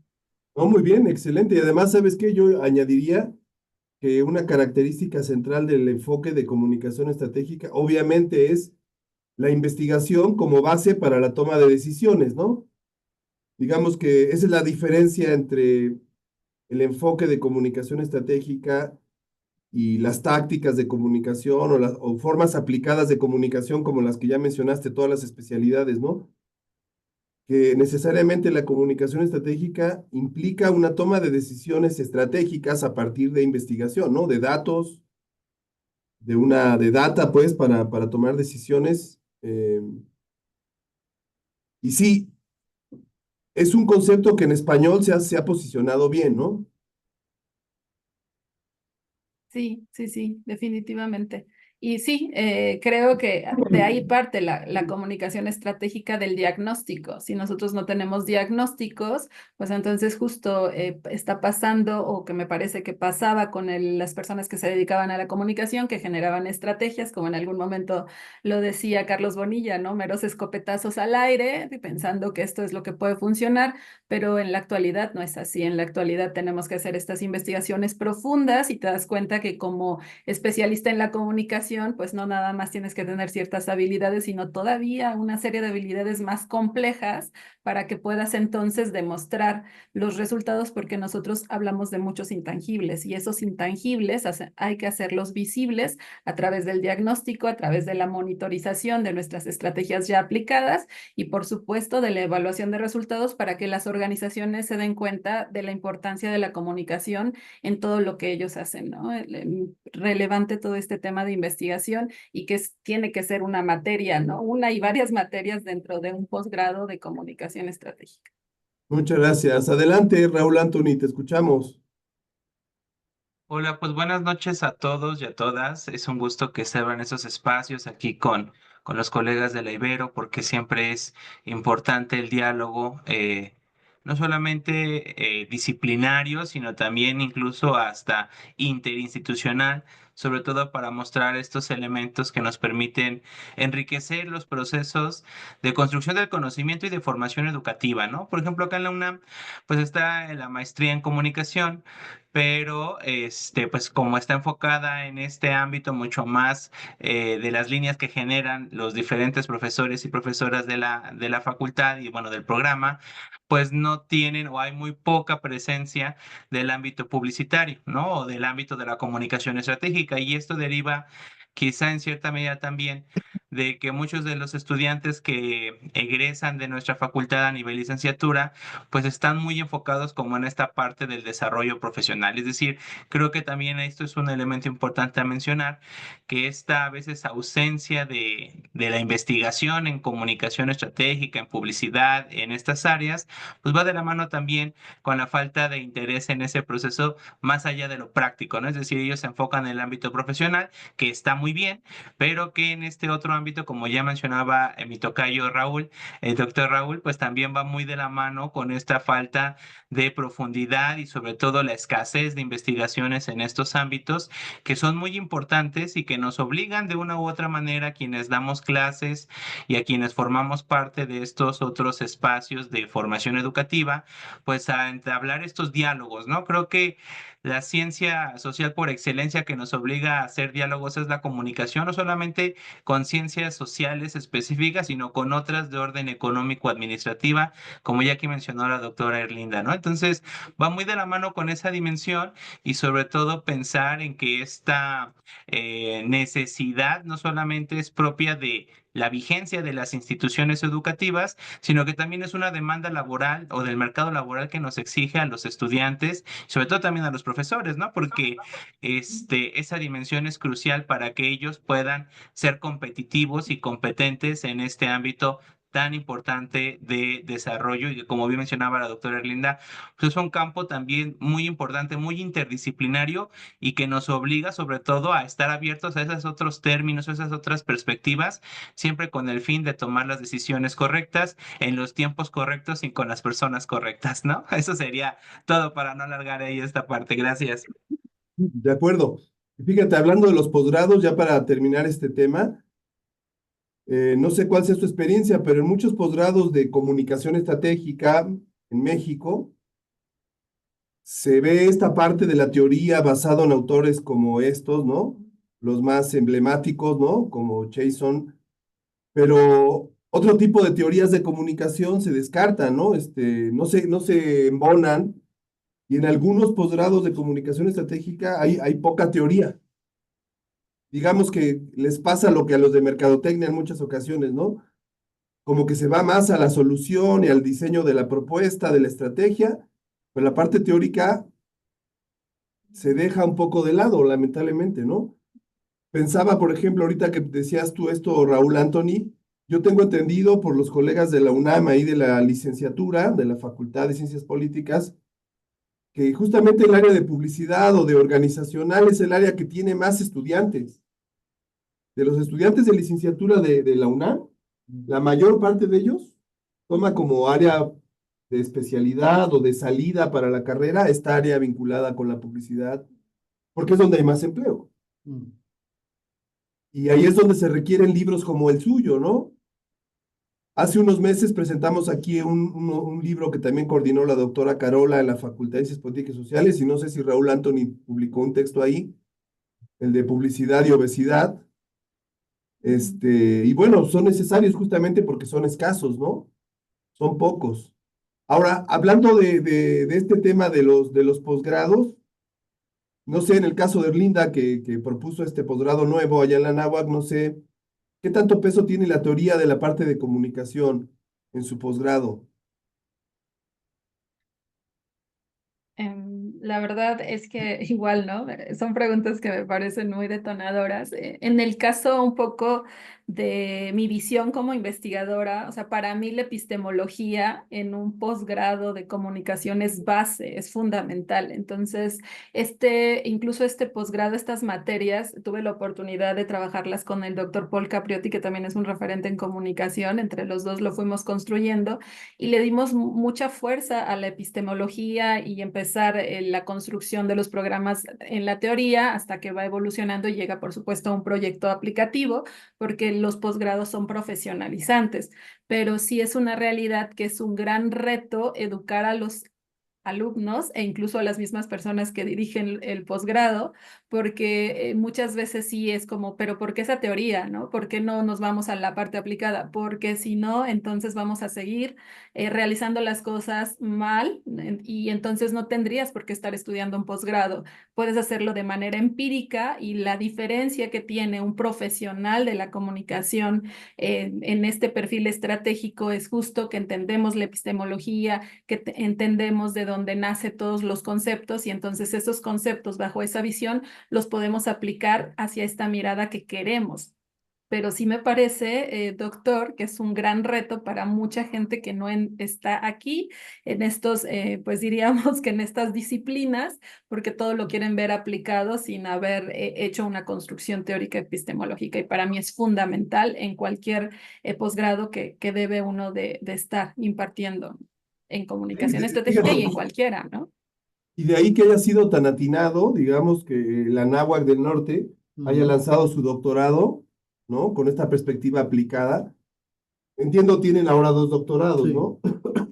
Oh, muy bien, excelente. Y además, ¿sabes qué? Yo añadiría que una característica central del enfoque de comunicación estratégica, obviamente, es la investigación como base para la toma de decisiones, ¿no? Digamos que esa es la diferencia entre el enfoque de comunicación estratégica y las tácticas de comunicación o formas aplicadas de comunicación como las que ya mencionaste, todas las especialidades, ¿no? Que necesariamente la comunicación estratégica implica una toma de decisiones estratégicas a partir de investigación, ¿no? De datos, de data, pues, para tomar decisiones. Y sí, es un concepto que en español se ha posicionado bien, ¿no? Sí, sí, sí, definitivamente. Y sí, creo que de ahí parte la comunicación estratégica del diagnóstico. Si nosotros no tenemos diagnósticos, pues entonces justo está pasando, o que me parece que pasaba con las personas que se dedicaban a la comunicación, que generaban estrategias, como en algún momento lo decía Carlos Bonilla, ¿no? Meros escopetazos al aire, pensando que esto es lo que puede funcionar, pero en la actualidad no es así. En la actualidad tenemos que hacer estas investigaciones profundas y te das cuenta que como especialista en la comunicación, pues no nada más tienes que tener ciertas habilidades, sino todavía una serie de habilidades más complejas para que puedas entonces demostrar los resultados, porque nosotros hablamos de muchos intangibles y esos intangibles hay que hacerlos visibles a través del diagnóstico, a través de la monitorización de nuestras estrategias ya aplicadas y por supuesto de la evaluación de resultados, para que las organizaciones se den cuenta de la importancia de la comunicación en todo lo que ellos hacen, ¿no? Relevante todo este tema de investigación y que tiene que ser una materia, ¿no? Una y varias materias dentro de un posgrado de comunicación estratégica. Muchas gracias. Adelante, Raúl Anthony, te escuchamos. Hola, pues buenas noches a todos y a todas. Es un gusto que estén en esos espacios aquí con los colegas de la Ibero, porque siempre es importante el diálogo, no solamente disciplinario, sino también incluso hasta interinstitucional, sobre todo para mostrar estos elementos que nos permiten enriquecer los procesos de construcción del conocimiento y de formación educativa, ¿no? Por ejemplo, acá en la UNAM, pues está la maestría en comunicación, pero pues como está enfocada en este ámbito mucho más de las líneas que generan los diferentes profesores y profesoras de la facultad y bueno, del programa, pues no tienen o hay muy poca presencia del ámbito publicitario, ¿no? O del ámbito de la comunicación estratégica, y esto deriva quizá en cierta medida también de que muchos de los estudiantes que egresan de nuestra facultad a nivel licenciatura, pues están muy enfocados como en esta parte del desarrollo profesional. Es decir, creo que también esto es un elemento importante a mencionar, que esta a veces ausencia de la investigación en comunicación estratégica, en publicidad, en estas áreas, pues va de la mano también con la falta de interés en ese proceso más allá de lo práctico, ¿no? Es decir, ellos se enfocan en el ámbito profesional, que está muy bien, pero que en este otro ámbito, como ya mencionaba mi tocayo Raúl, el doctor Raúl, pues también va muy de la mano con esta falta de profundidad y sobre todo la escasez de investigaciones en estos ámbitos que son muy importantes y que nos obligan de una u otra manera a quienes damos clases y a quienes formamos parte de estos otros espacios de formación educativa, pues a entablar estos diálogos, ¿no? Creo que la ciencia social por excelencia que nos obliga a hacer diálogos es la comunicación, no solamente con ciencias sociales específicas, sino con otras de orden económico-administrativa, como ya que mencionó la doctora Erlinda, ¿no? Entonces, va muy de la mano con esa dimensión y sobre todo pensar en que esta necesidad no solamente es propia de la vigencia de las instituciones educativas, sino que también es una demanda laboral o del mercado laboral que nos exige a los estudiantes, sobre todo también a los profesores, ¿no? Porque esa dimensión es crucial para que ellos puedan ser competitivos y competentes en este ámbito tan importante de desarrollo y que, como bien mencionaba la doctora Erlinda, pues es un campo también muy importante, muy interdisciplinario y que nos obliga sobre todo a estar abiertos a esos otros términos, a esas otras perspectivas, siempre con el fin de tomar las decisiones correctas en los tiempos correctos y con las personas correctas, ¿no? Eso sería todo para no alargar ahí esta parte. Gracias. De acuerdo. Fíjate, hablando de los posgrados, ya para terminar este tema, no sé cuál sea tu experiencia, pero en muchos posgrados de comunicación estratégica en México se ve esta parte de la teoría basado en autores como estos, ¿no? Los más emblemáticos, ¿no? Como Jason, pero otro tipo de teorías de comunicación se descartan, ¿no? No se embonan, y en algunos posgrados de comunicación estratégica hay poca teoría. Digamos que les pasa lo que a los de mercadotecnia en muchas ocasiones, ¿no? Como que se va más a la solución y al diseño de la propuesta, de la estrategia, pero la parte teórica se deja un poco de lado, lamentablemente, ¿no? Pensaba, por ejemplo, ahorita que decías tú esto, Raúl Anthony, Yo tengo entendido por los colegas de la UNAM y de la licenciatura, de la Facultad de Ciencias Políticas, que justamente el área de publicidad o de organizacional es el área que tiene más estudiantes. De los estudiantes de licenciatura de la UNAM, la mayor parte de ellos toma como área de especialidad o de salida para la carrera esta área vinculada con la publicidad, porque es donde hay más empleo. Mm. Y ahí es donde se requieren libros como el suyo, ¿no? Hace unos meses presentamos aquí un libro que también coordinó la doctora Carola en la Facultad de Ciencias Políticas y Sociales, y no sé si Raúl Anthony publicó un texto ahí, el de publicidad y obesidad. Y bueno, son necesarios justamente porque son escasos, ¿no? Son pocos. Ahora, hablando de este tema de los posgrados, no sé, en el caso de Erlinda, que propuso este posgrado nuevo allá en la Náhuac, no sé, ¿qué tanto peso tiene la teoría de la parte de comunicación en su posgrado? La verdad es que igual, ¿no? Son preguntas que me parecen muy detonadoras. En el caso un poco de mi visión como investigadora, o sea, para mí la epistemología en un posgrado de comunicación es base, es fundamental. Entonces, incluso este posgrado, estas materias, tuve la oportunidad de trabajarlas con el doctor Paul Capriotti, que también es un referente en comunicación. Entre los dos lo fuimos construyendo y le dimos mucha fuerza a la epistemología y empezar la construcción de los programas en la teoría hasta que va evolucionando y llega, por supuesto, a un proyecto aplicativo, porque los posgrados son profesionalizantes, pero sí es una realidad que es un gran reto educar a los alumnos e incluso a las mismas personas que dirigen el posgrado, porque muchas veces sí es como, pero ¿por qué esa teoría, no? ¿Por qué no nos vamos a la parte aplicada? Porque si no, entonces vamos a seguir realizando las cosas mal y entonces no tendrías por qué estar estudiando un posgrado. Puedes hacerlo de manera empírica y la diferencia que tiene un profesional de la comunicación en este perfil estratégico es justo que entendemos la epistemología, que entendemos de dónde nacen todos los conceptos y entonces esos conceptos bajo esa visión los podemos aplicar hacia esta mirada que queremos. Pero sí me parece, doctor, que es un gran reto para mucha gente que no está aquí en estos, pues diríamos que en estas disciplinas, porque todo lo quieren ver aplicado sin haber hecho una construcción teórica epistemológica. Y para mí es fundamental en cualquier posgrado que debe uno de estar impartiendo en comunicación estratégica y en Fíjate, cualquiera, ¿no? y de ahí que haya sido tan atinado, digamos, que la Náhuac del Norte haya Ujú. lanzado su doctorado, ¿no? Con esta perspectiva aplicada. Entiendo, tienen ahora dos doctorados, Sí, ¿no?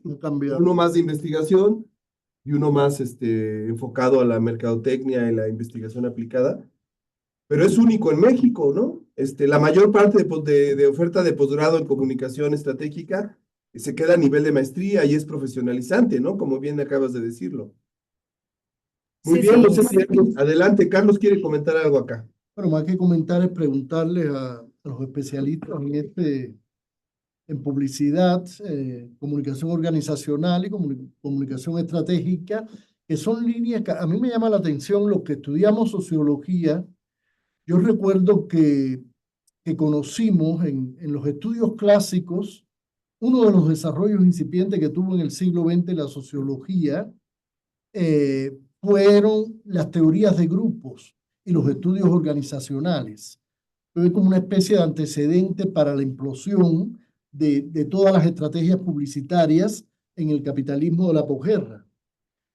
no cambiar. Uno más de investigación y uno más enfocado a la mercadotecnia y la investigación aplicada. Pero es único en México, ¿no? La mayor parte de oferta de posgrado en comunicación estratégica se queda a nivel de maestría y es profesionalizante, ¿no? Como bien acabas de decirlo. Muy Sí, bien, no sí. sé si adelante, Carlos quiere comentar algo acá. Bueno, más que comentar es preguntarles a los especialistas en publicidad, comunicación organizacional y comunicación estratégica, que son líneas que a mí me llama la atención los que estudiamos sociología. Yo recuerdo que conocimos en los estudios clásicos uno de los desarrollos incipientes que tuvo en el siglo XX la sociología fueron las teorías de grupos y los estudios organizacionales. Fue como una especie de antecedente para la implosión de todas las estrategias publicitarias en el capitalismo de la posguerra.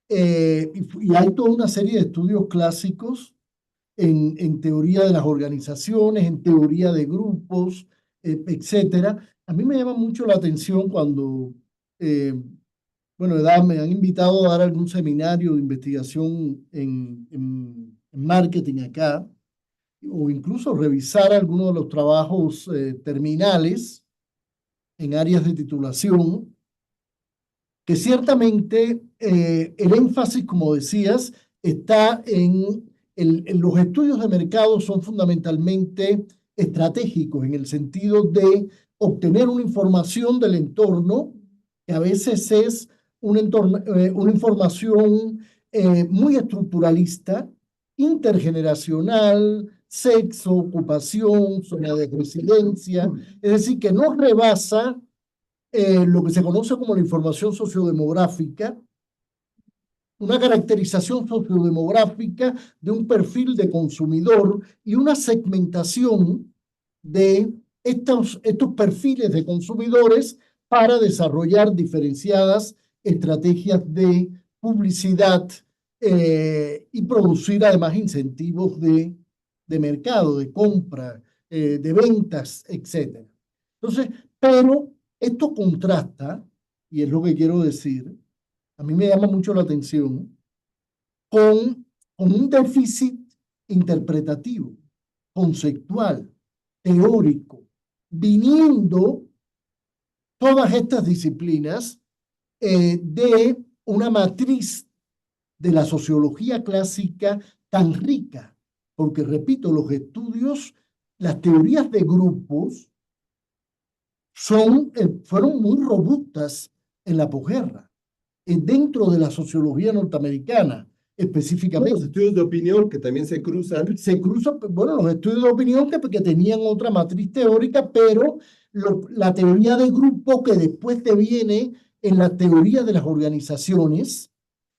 Y hay toda una serie de estudios clásicos en teoría de las organizaciones, en teoría de grupos, etcétera. A mí me llama mucho la atención cuando, bueno, me han invitado a dar algún seminario de investigación en marketing acá, o incluso revisar algunos de los trabajos terminales en áreas de titulación, que ciertamente el énfasis, como decías, está en los estudios de mercado son fundamentalmente estratégicos en el sentido de obtener una información del entorno, que a veces es una información muy estructuralista, intergeneracional, sexo, ocupación, zona de residencia, es decir, que no rebasa lo que se conoce como la información sociodemográfica, una caracterización sociodemográfica de un perfil de consumidor y una segmentación de estos perfiles de consumidores para desarrollar diferenciadas estrategias de publicidad y producir además incentivos de mercado, de compra, de ventas, etc. Entonces, pero esto contrasta, y es lo que quiero decir, a mí me llama mucho la atención, con un déficit interpretativo, conceptual, teórico, viniendo todas estas disciplinas de una matriz de la sociología clásica tan rica, porque repito, los estudios, las teorías de grupos fueron muy robustas en la posguerra, dentro de la sociología norteamericana Los específicamente. estudios de opinión que también se cruzan. Se cruzan, bueno, los estudios de opinión que tenían otra matriz teórica, pero la teoría de grupo que después te viene en la teoría de las organizaciones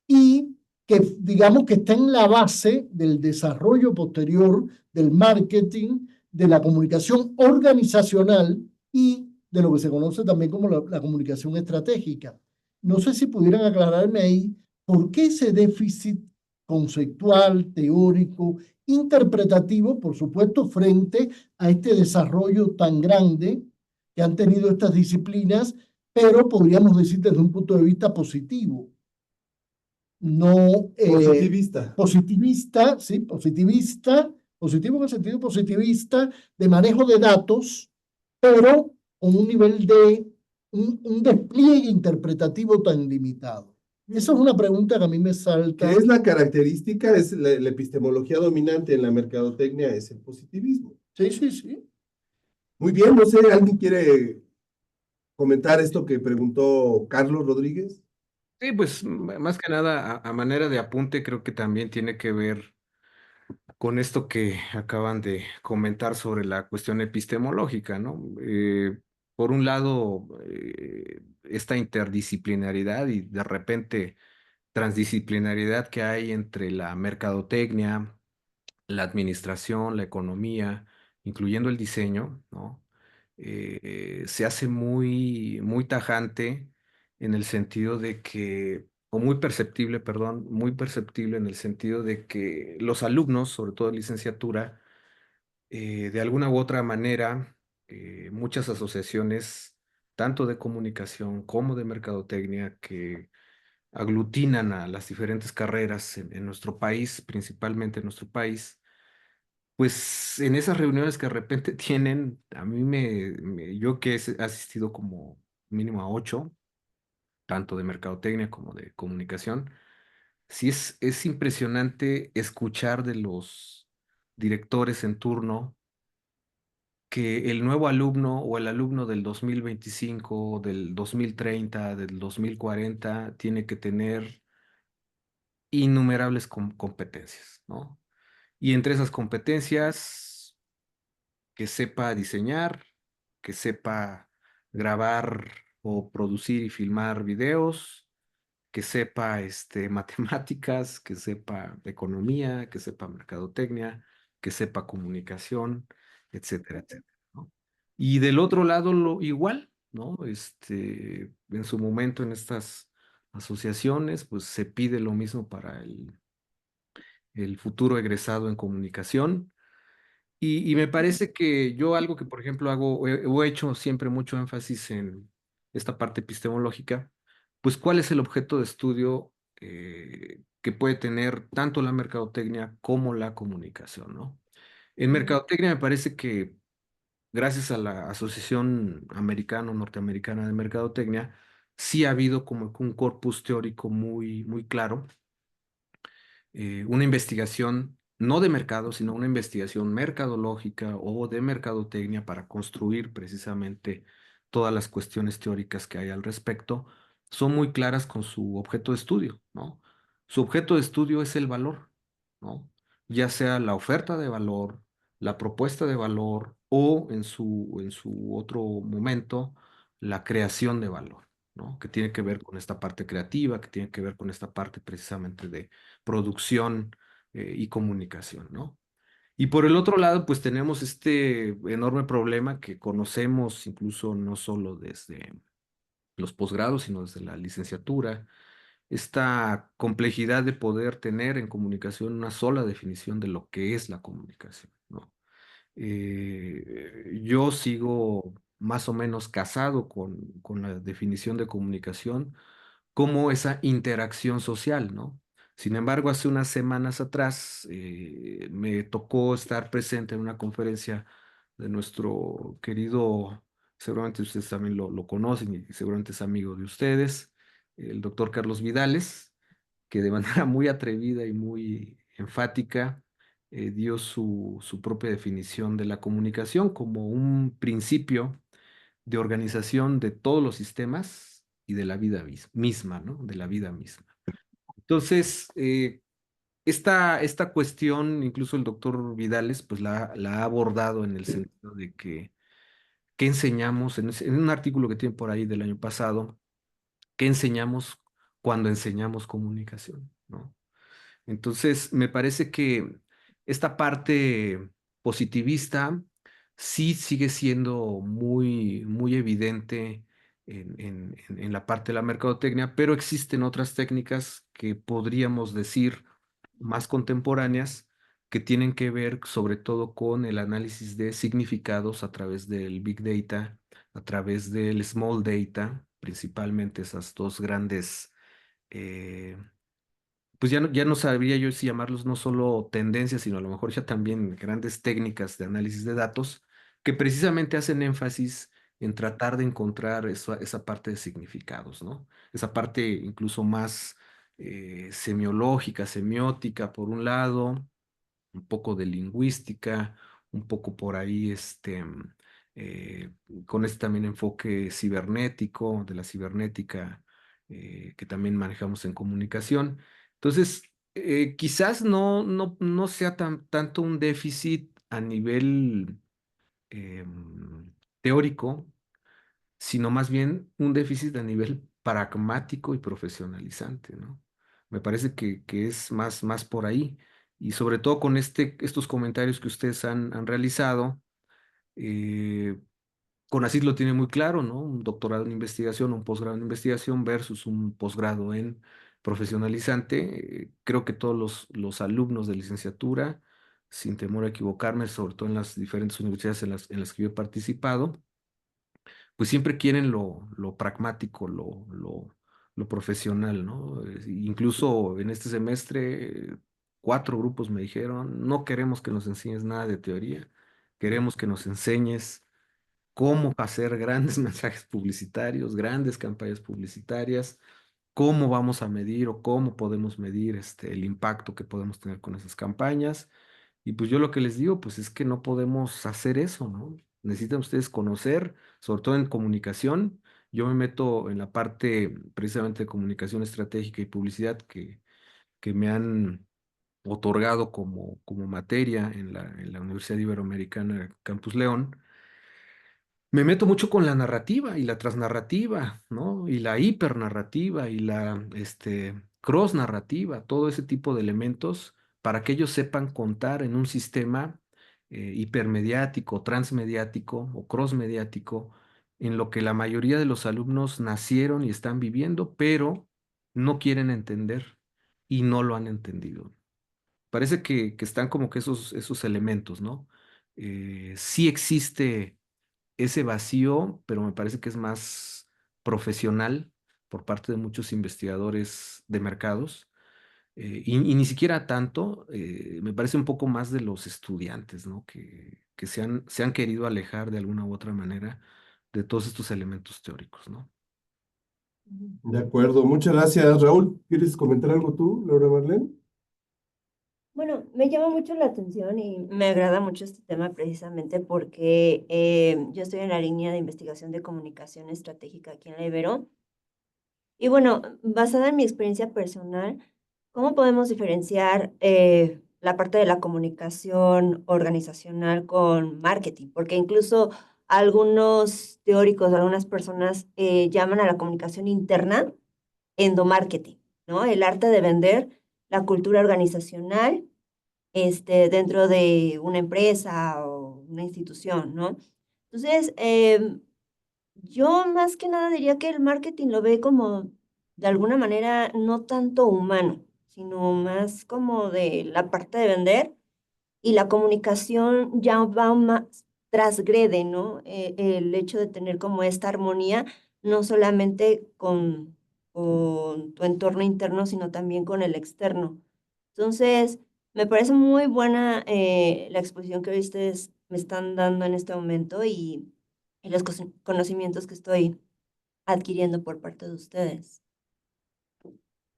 y que digamos que está en la base del desarrollo posterior del marketing, de la comunicación organizacional y de lo que se conoce también como la comunicación estratégica. No sé si pudieran aclararme ahí por qué ese déficit conceptual, teórico, interpretativo, por supuesto, frente a este desarrollo tan grande que han tenido estas disciplinas, pero podríamos decir desde un punto de vista positivo, no Positivista. positivista, sí, positivista, positivo en el sentido positivista de manejo de datos, pero con un nivel de un despliegue interpretativo tan limitado. Esa es una pregunta que a mí me salta. ¿Qué es la característica? Es la epistemología dominante en la mercadotecnia, es el positivismo. Sí, sí, sí. Muy bien, no sé, ¿alguien quiere comentar esto que preguntó Carlos Rodríguez? Sí, pues más que nada, a manera de apunte, creo que también tiene que ver con esto que acaban de comentar sobre la cuestión epistemológica, ¿no? Por un lado, esta interdisciplinaridad y de repente transdisciplinaridad que hay entre la mercadotecnia, la administración, la economía, incluyendo el diseño, ¿no? Se hace muy tajante en el sentido de que, o muy perceptible, perdón, muy perceptible en el sentido de que los alumnos, sobre todo de licenciatura, de alguna u otra manera, muchas asociaciones, tanto de comunicación como de mercadotecnia, que aglutinan a las diferentes carreras en nuestro país, principalmente en nuestro país, pues en esas reuniones que de repente tienen, a mí yo que he asistido como mínimo a 8, tanto de mercadotecnia como de comunicación, sí es impresionante escuchar de los directores en turno que el nuevo alumno o el alumno del 2025, del 2030, del 2040, tiene que tener innumerables competencias, ¿no? Y entre esas competencias, que sepa diseñar, que sepa grabar o producir y filmar videos, que sepa matemáticas, que sepa economía, que sepa mercadotecnia, que sepa comunicación, etcétera, etcétera, ¿no? Y del otro lado, lo igual, ¿no? En su momento en estas asociaciones, pues se pide lo mismo para el futuro egresado en comunicación. Y me parece que yo algo que, por ejemplo, hago, he hecho siempre mucho énfasis en esta parte epistemológica, pues cuál es el objeto de estudio que puede tener tanto la mercadotecnia como la comunicación, ¿no? En mercadotecnia me parece que gracias a la Asociación Norteamericana de Mercadotecnia, sí ha habido como que un corpus teórico muy claro, una investigación no de mercado, sino una investigación mercadológica o de mercadotecnia para construir precisamente todas las cuestiones teóricas que hay al respecto, son muy claras con su objeto de estudio, ¿no? Su objeto de estudio es el valor, ¿no? Ya sea la oferta de valor, la propuesta de valor o en su otro momento, la creación de valor, ¿no? Que tiene que ver con esta parte creativa, que tiene que ver con esta parte precisamente de producción y comunicación, ¿no? Y por el otro lado, pues tenemos este enorme problema que conocemos incluso no solo desde los posgrados, sino desde la licenciatura, esta complejidad de poder tener en comunicación una sola definición de lo que es la comunicación, ¿no? Yo sigo más o menos casado con la definición de comunicación como esa interacción social, ¿no? Sin embargo, hace unas semanas atrás me tocó estar presente en una conferencia de nuestro querido, seguramente ustedes también lo conocen y seguramente es amigo de ustedes, el doctor Carlos Vidales, que de manera muy atrevida y muy enfática dio su propia definición de la comunicación como un principio de organización de todos los sistemas y de la vida misma, ¿no? De la vida misma. Entonces, esta cuestión, incluso el doctor Vidales, pues la ha abordado en el sentido de que, ¿qué enseñamos? En un artículo que tiene por ahí del año pasado, ¿qué enseñamos cuando enseñamos comunicación? ¿No? Entonces, me parece que esta parte positivista sí sigue siendo muy evidente en la parte de la mercadotecnia, pero existen otras técnicas que podríamos decir más contemporáneas que tienen que ver sobre todo con el análisis de significados a través del Big Data, a través del Small Data, principalmente esas dos grandes eh, pues ya no sabría yo si llamarlos no solo tendencias, sino a lo mejor ya también grandes técnicas de análisis de datos que precisamente hacen énfasis en tratar de encontrar esa parte de significados, ¿no? Esa parte incluso más semiológica, semiótica, por un lado, un poco de lingüística, un poco por ahí eh, con este también enfoque cibernético, de la cibernética que también manejamos en comunicación. Entonces, quizás no sea tanto un déficit a nivel teórico, sino más bien un déficit a nivel pragmático y profesionalizante, ¿no? Me parece que es más por ahí. Y sobre todo con estos comentarios que ustedes han realizado, eh, CONACYT lo tiene muy claro, ¿no? Un doctorado en investigación, un posgrado en investigación versus un posgrado en profesionalizante. Creo que todos los alumnos de licenciatura, sin temor a equivocarme, sobre todo en las diferentes universidades en las que yo he participado, pues siempre quieren lo pragmático, lo profesional, ¿no? Incluso en este semestre, 4 grupos me dijeron, no queremos que nos enseñes nada de teoría, queremos que nos enseñes cómo hacer grandes mensajes publicitarios, grandes campañas publicitarias, cómo vamos a medir o cómo podemos medir el impacto que podemos tener con esas campañas. Y pues yo lo que les digo, pues es que no podemos hacer eso, ¿no? Necesitan ustedes conocer, sobre todo en comunicación. Yo me meto en la parte precisamente de comunicación estratégica y publicidad que me han otorgado como materia en la Universidad Iberoamericana Campus León. Me meto mucho con la narrativa y la transnarrativa, ¿no? Y la hipernarrativa y la cross narrativa, todo ese tipo de elementos para que ellos sepan contar en un sistema hipermediático, transmediático o crossmediático, en lo que la mayoría de los alumnos nacieron y están viviendo, pero no quieren entender y no lo han entendido. Parece que están como que esos elementos, ¿no? Sí existe ese vacío, pero me parece que es más profesional por parte de muchos investigadores de mercados. Y ni siquiera tanto, me parece un poco más de los estudiantes, ¿no? Que se han querido alejar de alguna u otra manera de todos estos elementos teóricos, ¿no? De acuerdo, muchas gracias, Raúl. ¿Quieres comentar algo tú, Laura Marlene? Bueno, me llama mucho la atención y me agrada mucho este tema precisamente porque yo estoy en la línea de investigación de comunicación estratégica aquí en la Ibero. Y bueno, basada en mi experiencia personal, ¿cómo podemos diferenciar la parte de la comunicación organizacional con marketing, porque incluso algunos teóricos, algunas personas llaman a la comunicación interna endomarketing, ¿no? El arte de vender la cultura organizacional dentro de una empresa o una institución, ¿no? Entonces, yo más que nada diría que el marketing lo ve como de alguna manera no tanto humano, sino más como de la parte de vender y la comunicación ya va más, transgrede, ¿no? El hecho de tener como esta armonía, no solamente con tu entorno interno, sino también con el externo. Entonces, me parece muy buena la exposición que ustedes me están dando en este momento y los conocimientos que estoy adquiriendo por parte de ustedes.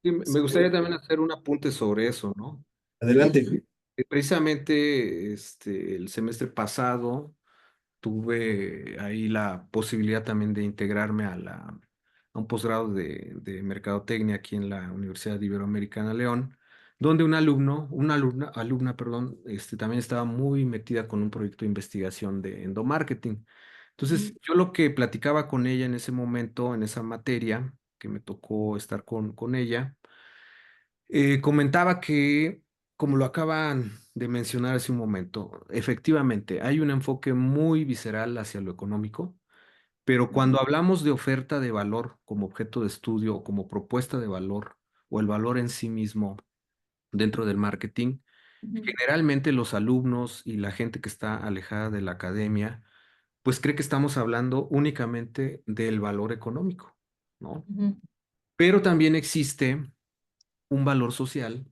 Sí, me gustaría también hacer un apunte sobre eso, ¿no? Adelante. Precisamente el semestre pasado tuve ahí la posibilidad también de integrarme a un posgrado de mercadotecnia aquí en la Universidad Iberoamericana León, donde alumna, perdón, también estaba muy metida con un proyecto de investigación de endomarketing. Entonces, yo lo que platicaba con ella en ese momento, en esa materia, que me tocó estar con ella, comentaba que, como lo acaban de mencionar hace un momento, efectivamente hay un enfoque muy visceral hacia lo económico, pero cuando hablamos de oferta de valor como objeto de estudio o como propuesta de valor o el valor en sí mismo dentro del marketing, Ujú, generalmente los alumnos y la gente que está alejada de la academia, pues cree que estamos hablando únicamente del valor económico, ¿no? ujú, Pero también existe un valor social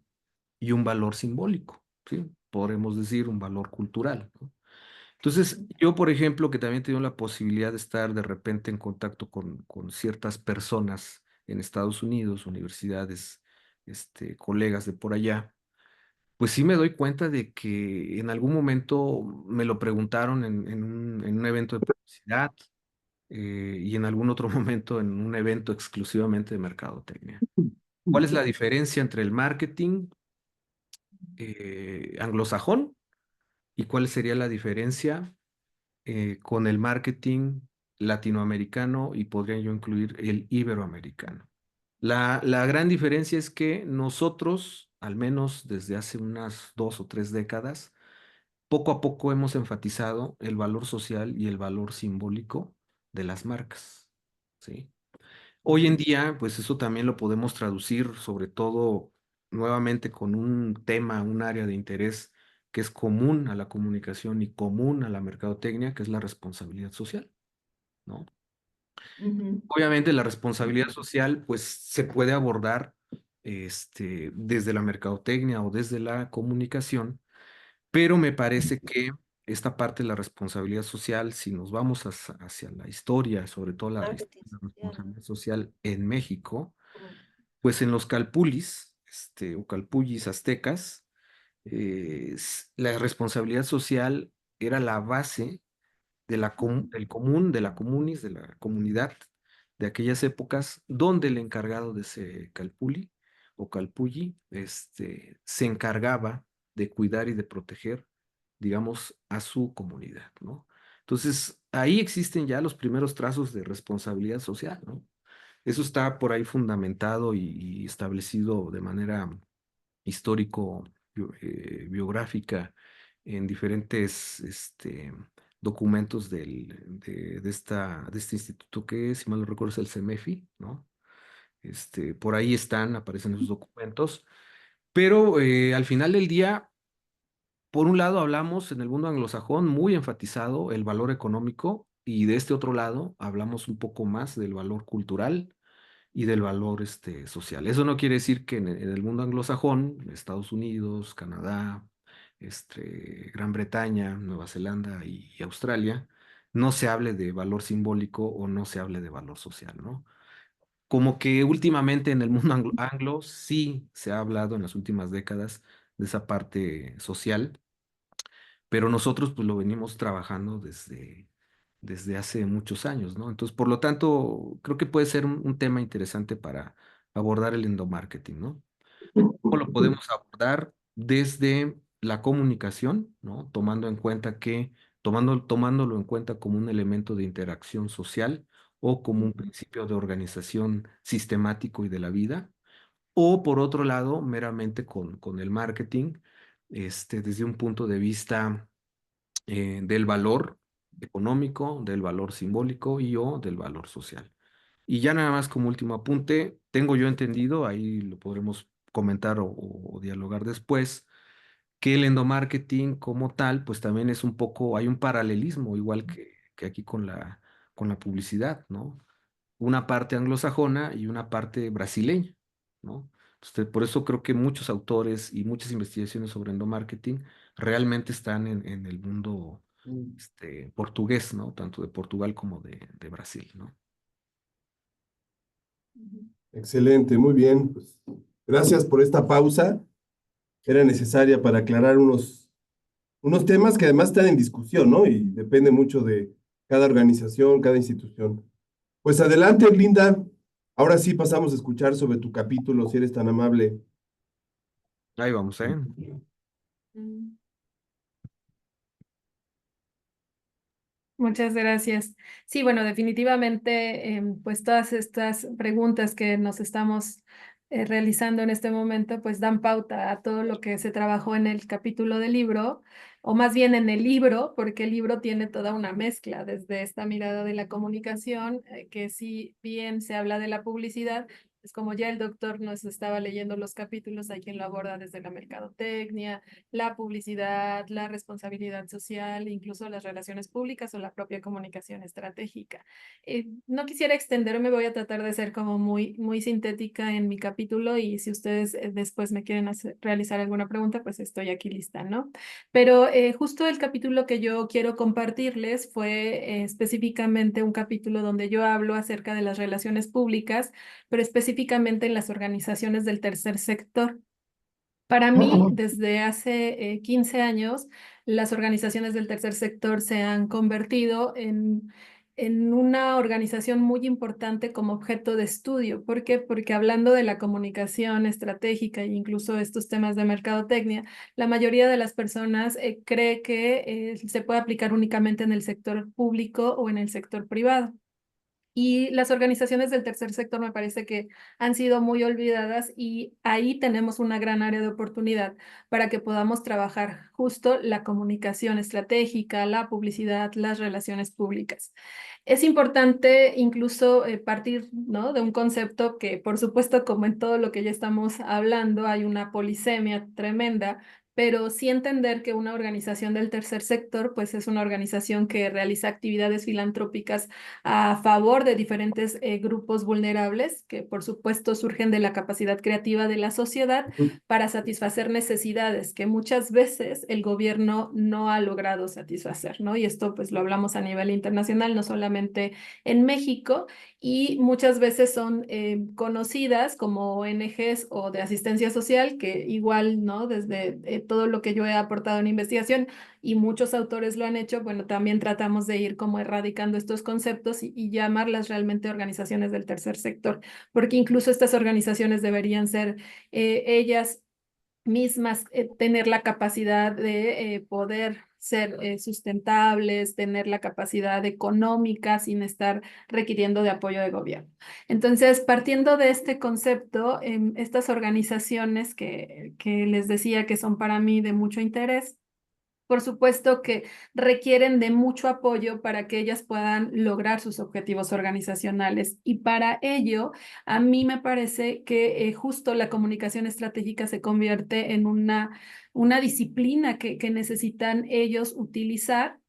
y un valor simbólico, ¿sí? Podremos decir un valor cultural, ¿no? Entonces, yo, por ejemplo, que también he tenido la posibilidad de estar de repente en contacto con ciertas personas en Estados Unidos, universidades, colegas de por allá, pues sí me doy cuenta de que en algún momento me lo preguntaron en un evento de publicidad y en algún otro momento en un evento exclusivamente de mercadotecnia. ¿Cuál es la diferencia entre el marketing anglosajón y cuál sería la diferencia con el marketing latinoamericano y podría yo incluir el iberoamericano? La gran diferencia es que nosotros, al menos desde hace unas 2 o 3 décadas, poco a poco hemos enfatizado el valor social y el valor simbólico de las marcas, ¿sí? Hoy en día, pues eso también lo podemos traducir, sobre todo nuevamente con un tema, un área de interés que es común a la comunicación y común a la mercadotecnia, que es la responsabilidad social, ¿no? ujú, Obviamente la responsabilidad social, pues se puede abordar desde la mercadotecnia o desde la comunicación, pero me parece que esta parte de la responsabilidad social, si nos vamos hacia la historia, sobre todo la historia marketing de la social, ¿no? responsabilidad social en México, Ujú, pues en los calpulis, o calpullis aztecas, la responsabilidad social era la base del común, de la comunis, de la comunidad de aquellas épocas, donde el encargado de ese calpuli o calpulli, se encargaba de cuidar y de proteger, digamos, a su comunidad, ¿no? Entonces, ahí existen ya los primeros trazos de responsabilidad social, ¿no? Eso está por ahí fundamentado y establecido de manera biográfica en diferentes documentos de este instituto que, si mal no recuerdo, es el CEMEFI, ¿no? Por ahí aparecen esos documentos, pero al final del día, por un lado hablamos en el mundo anglosajón muy enfatizado el valor económico y de este otro lado hablamos un poco más del valor cultural y del valor social. Eso no quiere decir que en el mundo anglosajón, Estados Unidos, Canadá, Gran Bretaña, Nueva Zelanda y Australia, no se hable de valor simbólico o no se hable de valor social, ¿no? Como que últimamente en el mundo anglo sí se ha hablado en las últimas décadas de esa parte social, pero nosotros pues lo venimos trabajando desde hace muchos años, ¿no? Entonces, por lo tanto, creo que puede ser un tema interesante para abordar el endomarketing, ¿no? ¿Cómo lo podemos abordar? desde la comunicación, ¿no? Tomando en cuenta que, tomándolo en cuenta como un elemento de interacción social o como un principio de organización sistemático y de la vida, o por otro lado, meramente con el marketing, desde un punto de vista del valor económico, del valor simbólico y o del valor social. Y ya nada más como último apunte, tengo yo entendido, ahí lo podremos comentar o dialogar después, que el endomarketing como tal, pues también es un poco, hay un paralelismo, igual que aquí con la publicidad, ¿no? Una parte anglosajona y una parte brasileña, ¿no? Entonces, por eso creo que muchos autores y muchas investigaciones sobre endomarketing realmente están en el mundo portugués, ¿no? Tanto de Portugal como de Brasil, ¿no? Excelente, muy bien. Pues, gracias por esta pausa. Era necesaria para aclarar unos temas que además están en discusión, ¿no? Y depende mucho de cada organización, cada institución. Pues adelante, Linda. Ahora sí pasamos a escuchar sobre tu capítulo, si eres tan amable. Ahí vamos, ¿eh? Mm. Muchas gracias. Sí, bueno, definitivamente, pues todas estas preguntas que nos estamos realizando en este momento, pues dan pauta a todo lo que se trabajó en el capítulo del libro, o más bien en el libro, porque el libro tiene toda una mezcla desde esta mirada de la comunicación, que si bien se habla de la publicidad, pues como ya el doctor nos estaba leyendo los capítulos, hay quien lo aborda desde la mercadotecnia, la publicidad, la responsabilidad social, incluso las relaciones públicas o la propia comunicación estratégica. No quisiera extenderme, voy a tratar de ser como muy sintética en mi capítulo y si ustedes después me quieren realizar alguna pregunta, pues estoy aquí lista, ¿no? Pero justo el capítulo que yo quiero compartirles fue específicamente un capítulo donde yo hablo acerca de las relaciones públicas, pero específicamente en las organizaciones del tercer sector. Para mí, desde hace 15 años, las organizaciones del tercer sector se han convertido en una organización muy importante como objeto de estudio. ¿Por qué? Porque hablando de la comunicación estratégica e incluso estos temas de mercadotecnia, la mayoría de las personas cree que se puede aplicar únicamente en el sector público o en el sector privado. Y las organizaciones del tercer sector me parece que han sido muy olvidadas y ahí tenemos una gran área de oportunidad para que podamos trabajar justo la comunicación estratégica, la publicidad, las relaciones públicas. Es importante incluso partir, ¿no?, de un concepto que, por supuesto, como en todo lo que ya estamos hablando, hay una polisemia tremenda, pero sí entender que una organización del tercer sector, pues es una organización que realiza actividades filantrópicas a favor de diferentes grupos vulnerables, que por supuesto surgen de la capacidad creativa de la sociedad para satisfacer necesidades que muchas veces el gobierno no ha logrado satisfacer, ¿no? Y esto pues lo hablamos a nivel internacional, no solamente en México, y muchas veces son conocidas como ONGs o de asistencia social, que igual, ¿no? Desde todo lo que yo he aportado en investigación y muchos autores lo han hecho, bueno, también tratamos de ir como erradicando estos conceptos y llamarlas realmente organizaciones del tercer sector, porque incluso estas organizaciones deberían ser ellas mismas tener la capacidad de poder ser sustentables, tener la capacidad económica sin estar requiriendo de apoyo de gobierno. Entonces, partiendo de este concepto, estas organizaciones que les decía que son para mí de mucho interés, por supuesto que requieren de mucho apoyo para que ellas puedan lograr sus objetivos organizacionales. Y para ello, a mí me parece que justo la comunicación estratégica se convierte en una disciplina que necesitan ellos utilizar.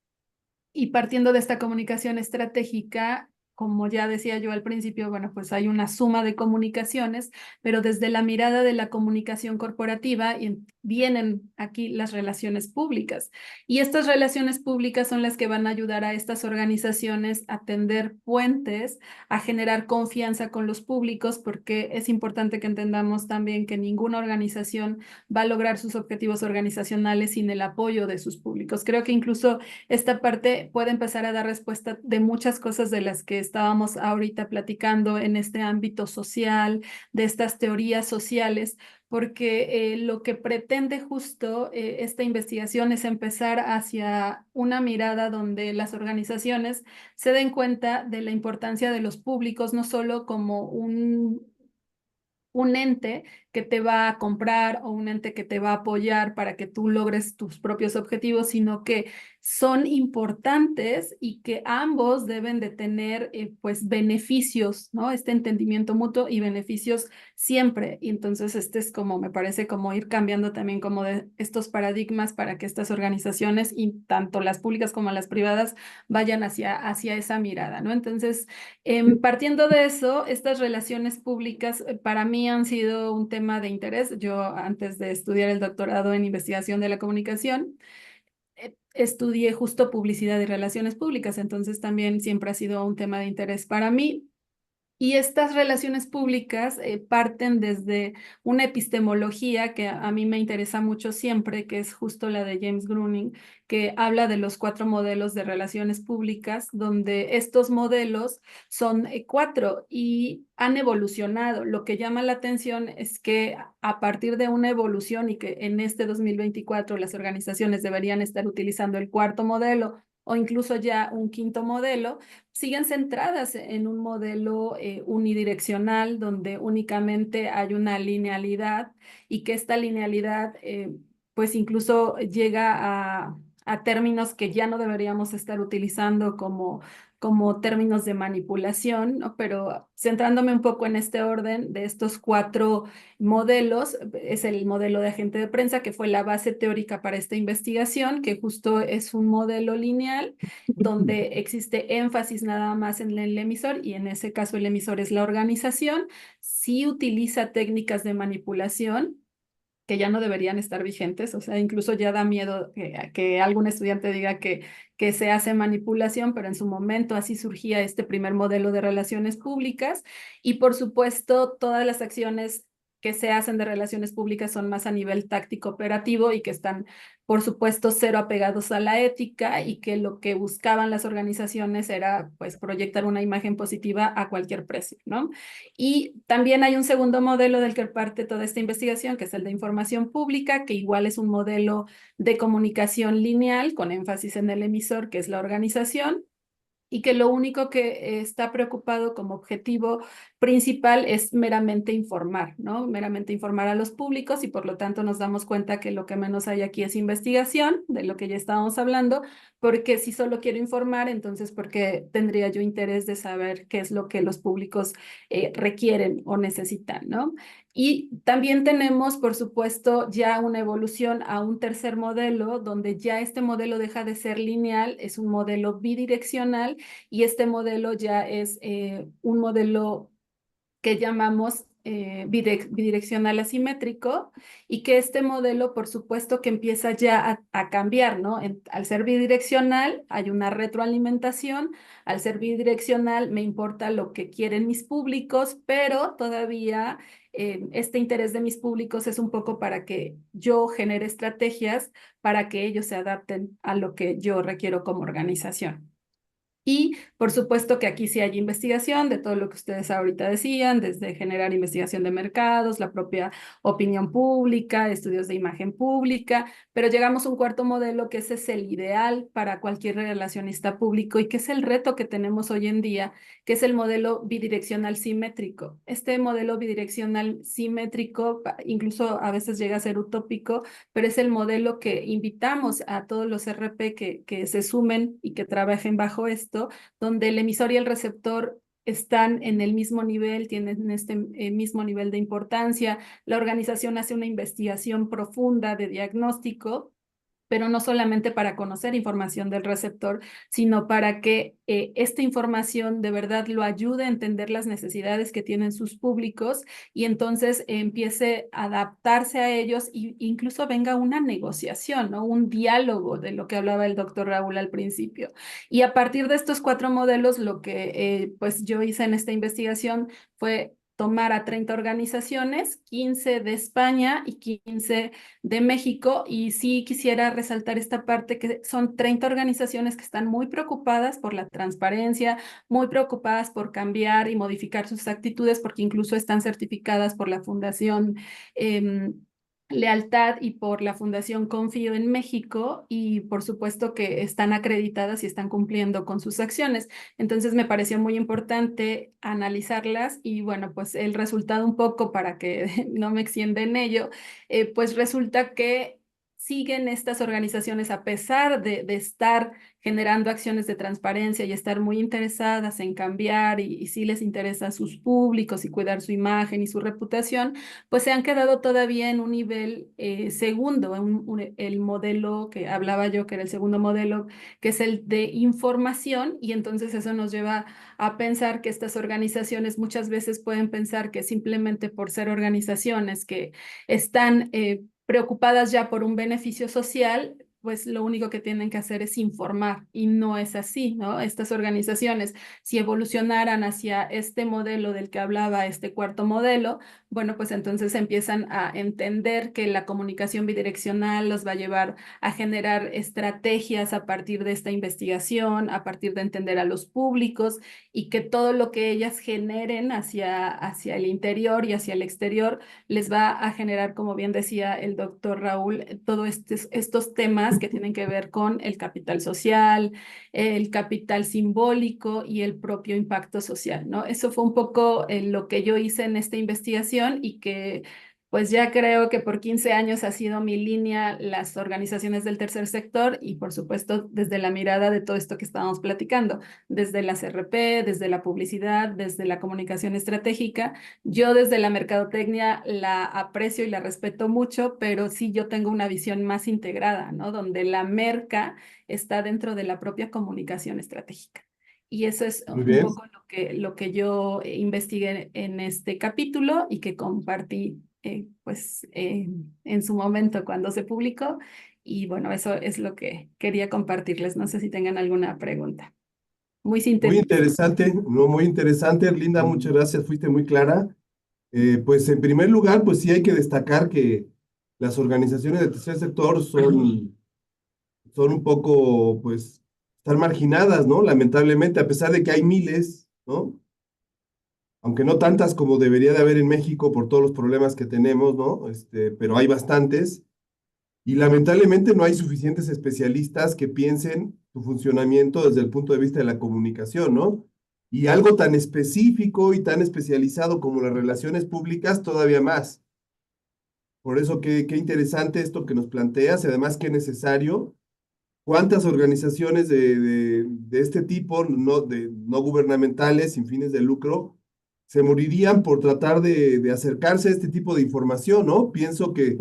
Y partiendo de esta comunicación estratégica, como ya decía yo al principio, bueno, pues hay una suma de comunicaciones, pero desde la mirada de la comunicación corporativa vienen aquí las relaciones públicas. Y estas relaciones públicas son las que van a ayudar a estas organizaciones a tender puentes, a generar confianza con los públicos, porque es importante que entendamos también que ninguna organización va a lograr sus objetivos organizacionales sin el apoyo de sus públicos. Creo que incluso esta parte puede empezar a dar respuesta de muchas cosas de las que estábamos ahorita platicando en este ámbito social, de estas teorías sociales, porque lo que pretende justo esta investigación es empezar hacia una mirada donde las organizaciones se den cuenta de la importancia de los públicos, no solo como un ente que te va a comprar o un ente que te va a apoyar para que tú logres tus propios objetivos, sino que son importantes y que ambos deben de tener pues beneficios, ¿no? Este entendimiento mutuo y beneficios siempre. Y entonces este es como, me parece como ir cambiando también como de estos paradigmas para que estas organizaciones, y tanto las públicas como las privadas, vayan hacia esa mirada, ¿no? Entonces, partiendo de eso, estas relaciones públicas para mí han sido un tema de interés. Yo, antes de estudiar el doctorado en investigación de la comunicación, estudié justo publicidad y relaciones públicas, entonces también siempre ha sido un tema de interés para mí. Y estas relaciones públicas parten desde una epistemología que a mí me interesa mucho siempre, que es justo la de James Gruning, que habla de los 4 modelos de relaciones públicas, donde estos modelos son 4 y han evolucionado. Lo que llama la atención es que a partir de una evolución y que en este 2024 las organizaciones deberían estar utilizando el 4.º modelo o incluso ya un 5.º modelo, siguen centradas en un modelo unidireccional donde únicamente hay una linealidad y que esta linealidad pues incluso llega a términos que ya no deberíamos estar utilizando como términos de manipulación, ¿no? Pero centrándome un poco en este orden de estos 4 modelos, es el modelo de agente de prensa, que fue la base teórica para esta investigación, que justo es un modelo lineal donde existe énfasis nada más en el emisor, y en ese caso el emisor es la organización. Sí utiliza técnicas de manipulación que ya no deberían estar vigentes, o sea, incluso ya da miedo que algún estudiante diga que se hace manipulación, pero en su momento así surgía este primer modelo de relaciones públicas. Y por supuesto, todas las acciones que se hacen de relaciones públicas son más a nivel táctico operativo y que están, por supuesto, cero apegados a la ética, y que lo que buscaban las organizaciones era pues proyectar una imagen positiva a cualquier precio, ¿no? Y también hay un segundo modelo del que parte toda esta investigación, que es el de información pública, que igual es un modelo de comunicación lineal con énfasis en el emisor, que es la organización, y que lo único que está preocupado como objetivo principal es meramente informar, ¿no? Meramente informar a los públicos, y por lo tanto nos damos cuenta que lo que menos hay aquí es investigación, de lo que ya estábamos hablando, porque si solo quiero informar, entonces ¿por qué tendría yo interés de saber qué es lo que los públicos requieren o necesitan, ¿no? Y también tenemos, por supuesto, ya una evolución a un tercer modelo, donde ya este modelo deja de ser lineal, es un modelo bidireccional, y este modelo ya es un modelo que llamamos bidireccional asimétrico, y que este modelo, por supuesto, que empieza ya a cambiar, ¿no? Al ser bidireccional hay una retroalimentación, al ser bidireccional me importa lo que quieren mis públicos, pero todavía este interés de mis públicos es un poco para que yo genere estrategias para que ellos se adapten a lo que yo requiero como organización. Y por supuesto que aquí sí hay investigación de todo lo que ustedes ahorita decían, desde generar investigación de mercados, la propia opinión pública, estudios de imagen pública, pero llegamos a un 4.º modelo, que ese es el ideal para cualquier relacionista público y que es el reto que tenemos hoy en día, que es el modelo bidireccional simétrico. Este modelo bidireccional simétrico incluso a veces llega a ser utópico, pero es el modelo que invitamos a todos los RP que se sumen y que trabajen bajo esto, donde el emisor y el receptor están en el mismo nivel, tienen este mismo nivel de importancia. La organización hace una investigación profunda de diagnóstico, pero no solamente para conocer información del receptor, sino para que esta información de verdad lo ayude a entender las necesidades que tienen sus públicos, y entonces empiece a adaptarse a ellos e incluso venga una negociación, ¿no? Un diálogo, de lo que hablaba el doctor Raúl al principio. Y a partir de estos 4 modelos, lo que pues yo hice en esta investigación fue tomar a 30 organizaciones, 15 de España y 15 de México. Y sí quisiera resaltar esta parte, que son 30 organizaciones que están muy preocupadas por la transparencia, muy preocupadas por cambiar y modificar sus actitudes, porque incluso están certificadas por la Fundación Lealtad y por la Fundación Confío en México, y por supuesto que están acreditadas y están cumpliendo con sus acciones. Entonces me pareció muy importante analizarlas y bueno, pues el resultado, un poco para que no me extienda en ello, pues resulta que siguen estas organizaciones, a pesar de estar generando acciones de transparencia y estar muy interesadas en cambiar, y sí les interesa a sus públicos y cuidar su imagen y su reputación, pues se han quedado todavía en un nivel segundo, el modelo que hablaba yo, que era el segundo modelo, que es el de información. Y entonces eso nos lleva a pensar que estas organizaciones muchas veces pueden pensar que simplemente por ser organizaciones que están preocupadas ya por un beneficio social, pues lo único que tienen que hacer es informar, y no es así, ¿no? Estas organizaciones, si evolucionaran hacia este modelo del que hablaba, este cuarto modelo, bueno, pues entonces empiezan a entender que la comunicación bidireccional los va a llevar a generar estrategias a partir de esta investigación, a partir de entender a los públicos, y que todo lo que ellas generen hacia el interior y hacia el exterior les va a generar, como bien decía el doctor Raúl, todos estos temas que tienen que ver con el capital social, el capital simbólico y el propio impacto social, ¿no? Eso fue un poco lo que yo hice en esta investigación, y que pues ya creo que por 15 años ha sido mi línea, las organizaciones del tercer sector, y por supuesto desde la mirada de todo esto que estábamos platicando, desde las RP, desde la publicidad, desde la comunicación estratégica. Yo desde la mercadotecnia la aprecio y la respeto mucho, pero sí yo tengo una visión más integrada, ¿no? Donde la merca está dentro de la propia comunicación estratégica. Y eso es Muy un bien. poco lo que yo investigué en este capítulo, y que compartí en su momento cuando se publicó. Y bueno, eso es lo que quería compartirles. No sé si tengan alguna pregunta. Muy Muy sintética. interesante, no, muy interesante, Linda, muchas gracias, fuiste muy clara. Pues en primer lugar, pues sí hay que destacar que las organizaciones del tercer sector son un poco, pues, están marginadas, ¿no? Lamentablemente, a pesar de que hay miles, ¿no? Aunque no tantas como debería de haber en México por todos los problemas que tenemos, ¿no? Pero hay bastantes. Y lamentablemente no hay suficientes especialistas que piensen su funcionamiento desde el punto de vista de la comunicación, ¿no? Y algo tan específico y tan especializado como las relaciones públicas, todavía más. Por eso, qué interesante esto que nos planteas, y además qué necesario. ¿Cuántas organizaciones de este tipo, no gubernamentales, sin fines de lucro, se morirían por tratar de acercarse a este tipo de información, ¿no? Pienso que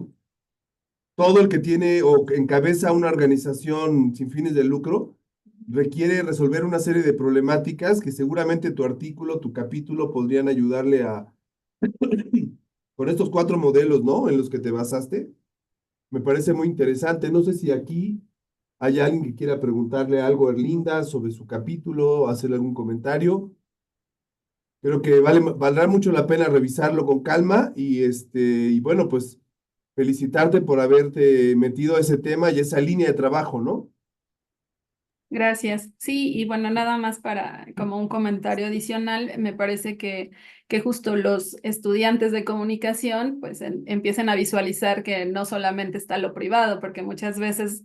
todo el que tiene o que encabeza una organización sin fines de lucro requiere resolver una serie de problemáticas que seguramente tu artículo, tu capítulo podrían ayudarle con estos 4 modelos, ¿no? En los que te basaste. Me parece muy interesante. No sé si aquí hay alguien que quiera preguntarle algo a Erlinda sobre su capítulo, hacerle algún comentario. Creo que valdrá mucho la pena revisarlo con calma, y bueno, pues felicitarte por haberte metido a ese tema y esa línea de trabajo, ¿no? Gracias. Sí, y bueno, nada más para como un comentario adicional, me parece que justo los estudiantes de comunicación pues empiecen a visualizar que no solamente está lo privado, porque muchas veces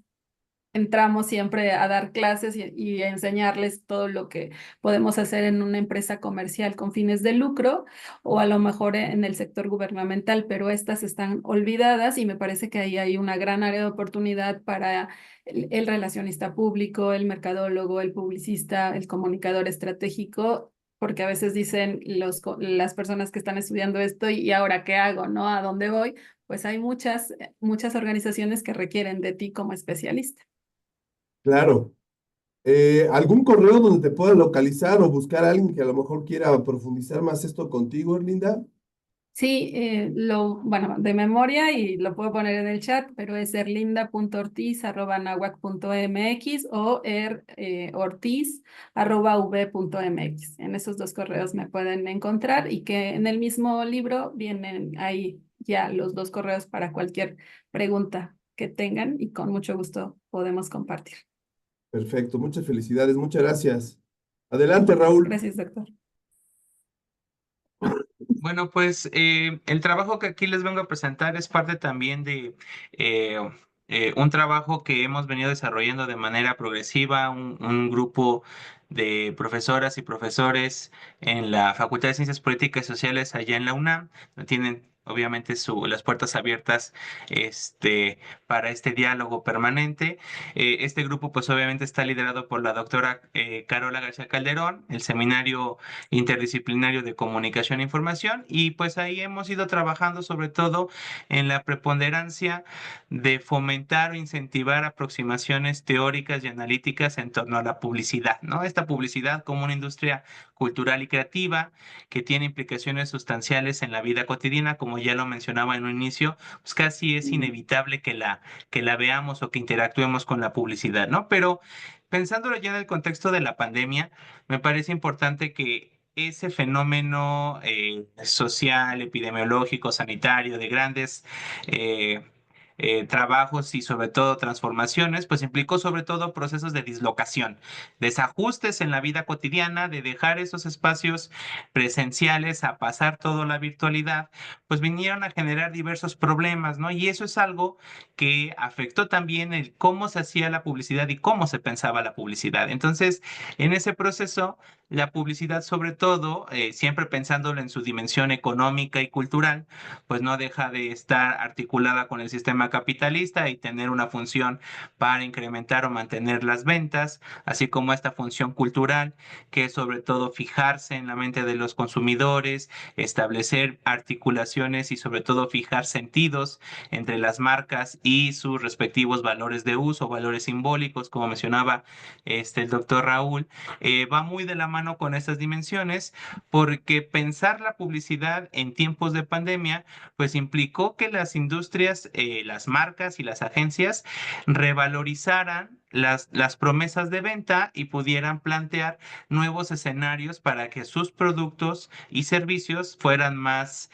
entramos siempre a dar clases y a enseñarles todo lo que podemos hacer en una empresa comercial con fines de lucro, o a lo mejor en el sector gubernamental, pero estas están olvidadas, y me parece que ahí hay una gran área de oportunidad para el relacionista público, el mercadólogo, el publicista, el comunicador estratégico. Porque a veces dicen las personas que están estudiando esto, ¿y ahora qué hago, no? ¿A dónde voy? Pues hay muchas organizaciones que requieren de ti como especialista. Claro. ¿Algún correo donde te pueda localizar o buscar a alguien que a lo mejor quiera profundizar más esto contigo, Erlinda? Sí, bueno, de memoria y lo puedo poner en el chat, pero es erlinda.ortiz@nahuac.mx o ortiz@v.mx. En esos dos correos me pueden encontrar y que en el mismo libro vienen ahí ya los dos correos para cualquier pregunta que tengan y con mucho gusto podemos compartir. Perfecto, muchas felicidades, muchas gracias. Adelante, Raúl. Gracias, doctor. Bueno, pues el trabajo que aquí les vengo a presentar es parte también de eh, un trabajo que hemos venido desarrollando de manera progresiva, un grupo de profesoras y profesores en la Facultad de Ciencias Políticas y Sociales allá en la UNAM. Tienen obviamente las puertas abiertas para este diálogo permanente. Este grupo pues obviamente está liderado por la doctora Carola García Calderón, el seminario interdisciplinario de comunicación e información, y pues ahí hemos ido trabajando sobre todo en la preponderancia de fomentar o incentivar aproximaciones teóricas y analíticas en torno a la publicidad, ¿no? Esta publicidad como una industria cultural y creativa que tiene implicaciones sustanciales en la vida cotidiana, como ya lo mencionaba en un inicio, pues casi es inevitable que la veamos o que interactuemos con la publicidad, ¿no? Pero pensándolo ya en el contexto de la pandemia, me parece importante que ese fenómeno social, epidemiológico, sanitario, de grandes eh, trabajos y sobre todo transformaciones, pues implicó sobre todo procesos de dislocación, desajustes en la vida cotidiana, de dejar esos espacios presenciales a pasar todo a la virtualidad, pues vinieron a generar diversos problemas, ¿no? Y eso es algo que afectó también el cómo se hacía la publicidad y cómo se pensaba la publicidad. Entonces, en ese proceso, la publicidad, sobre todo, siempre pensándolo en su dimensión económica y cultural, pues no deja de estar articulada con el sistema capitalista y tener una función para incrementar o mantener las ventas, así como esta función cultural, que es sobre todo fijarse en la mente de los consumidores, establecer articulaciones y sobre todo fijar sentidos entre las marcas y sus respectivos valores de uso, valores simbólicos, como mencionaba el doctor Raúl, va muy de la mano con estas dimensiones, porque pensar la publicidad en tiempos de pandemia, pues implicó que las industrias, las marcas y las agencias revalorizaran las promesas de venta y pudieran plantear nuevos escenarios para que sus productos y servicios fueran más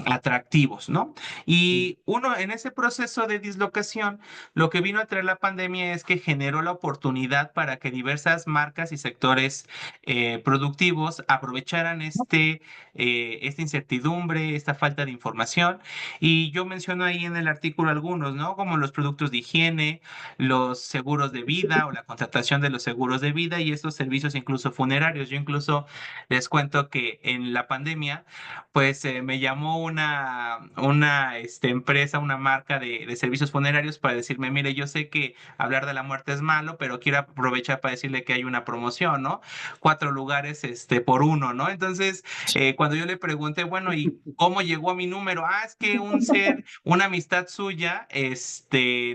atractivos, ¿no? Y uno en ese proceso de dislocación, lo que vino a traer la pandemia es que generó la oportunidad para que diversas marcas y sectores productivos aprovecharan esta incertidumbre, esta falta de información. Y yo menciono ahí en el artículo algunos, ¿no? Como los productos de higiene, los seguros de vida o la contratación de los seguros de vida y estos servicios incluso funerarios. Yo incluso les cuento que en la pandemia, pues me llamó una empresa, una marca de servicios funerarios para decirme, mire, yo sé que hablar de la muerte es malo, pero quiero aprovechar para decirle que hay una promoción, ¿no? 4 lugares por uno, ¿no? Entonces, cuando yo le pregunté, bueno, ¿y cómo llegó a mi número? Ah, es que un ser, una amistad suya,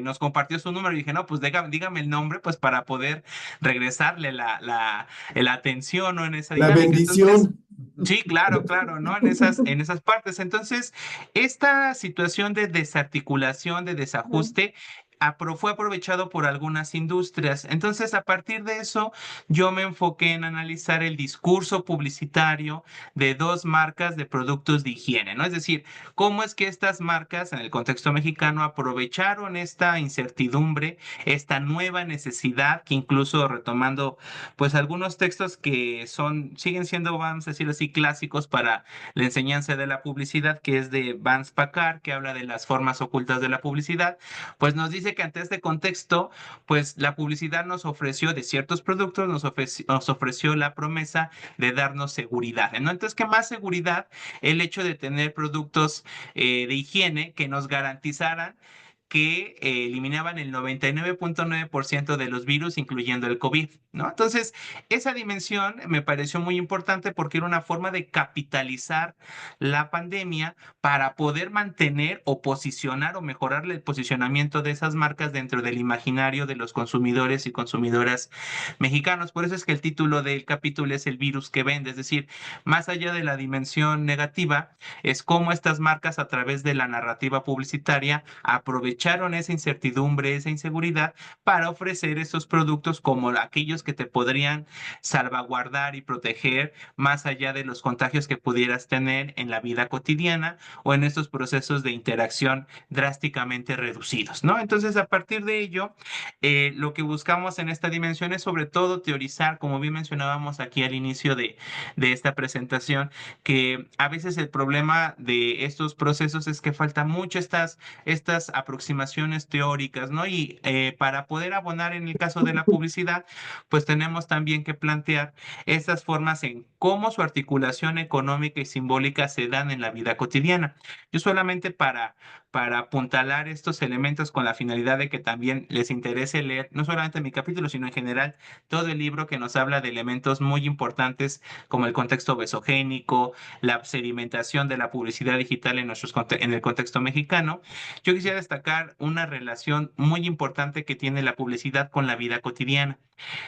nos compartió su número y dije, no, pues dígame el nombre, pues para poder regresarle la atención, ¿no? En esa La dinámica. Entonces, bendición. sí, claro, claro, ¿no? En esas partes. Entonces, esta situación de desarticulación, de desajuste, fue aprovechado por algunas industrias. Entonces, a partir de eso, yo me enfoqué en analizar el discurso publicitario de dos marcas de productos de higiene, ¿no? Es decir, cómo es que estas marcas, en el contexto mexicano, aprovecharon esta incertidumbre, esta nueva necesidad, que incluso retomando, pues, algunos textos que siguen siendo, vamos a decir así, clásicos para la enseñanza de la publicidad, que es de Vance Packard, que habla de las formas ocultas de la publicidad, pues nos dice que ante este contexto, pues la publicidad nos ofreció de ciertos productos, nos ofreció la promesa de darnos seguridad, ¿no? Entonces, ¿qué más seguridad? El hecho de tener productos de higiene que nos garantizaran que eliminaban el 99.9% de los virus, incluyendo el COVID, ¿no? Entonces, esa dimensión me pareció muy importante porque era una forma de capitalizar la pandemia para poder mantener o posicionar o mejorar el posicionamiento de esas marcas dentro del imaginario de los consumidores y consumidoras mexicanos. Por eso es que el título del capítulo es El virus que vende, es decir, más allá de la dimensión negativa, es cómo estas marcas a través de la narrativa publicitaria aprovecharon esa incertidumbre, esa inseguridad para ofrecer esos productos como aquellos que te podrían salvaguardar y proteger más allá de los contagios que pudieras tener en la vida cotidiana o en estos procesos de interacción drásticamente reducidos, ¿no? Entonces, a partir de ello, lo que buscamos en esta dimensión es sobre todo teorizar, como bien mencionábamos aquí al inicio de esta presentación, que a veces el problema de estos procesos es que falta mucho estas aproximaciones teóricas, ¿no? Y para poder abonar en el caso de la publicidad, pues tenemos también que plantear estas formas en cómo su articulación económica y simbólica se dan en la vida cotidiana. Yo solamente para apuntalar estos elementos con la finalidad de que también les interese leer no solamente mi capítulo, sino en general todo el libro que nos habla de elementos muy importantes como el contexto besogénico, la sedimentación de la publicidad digital en el contexto mexicano. Yo quisiera destacar una relación muy importante que tiene la publicidad con la vida cotidiana.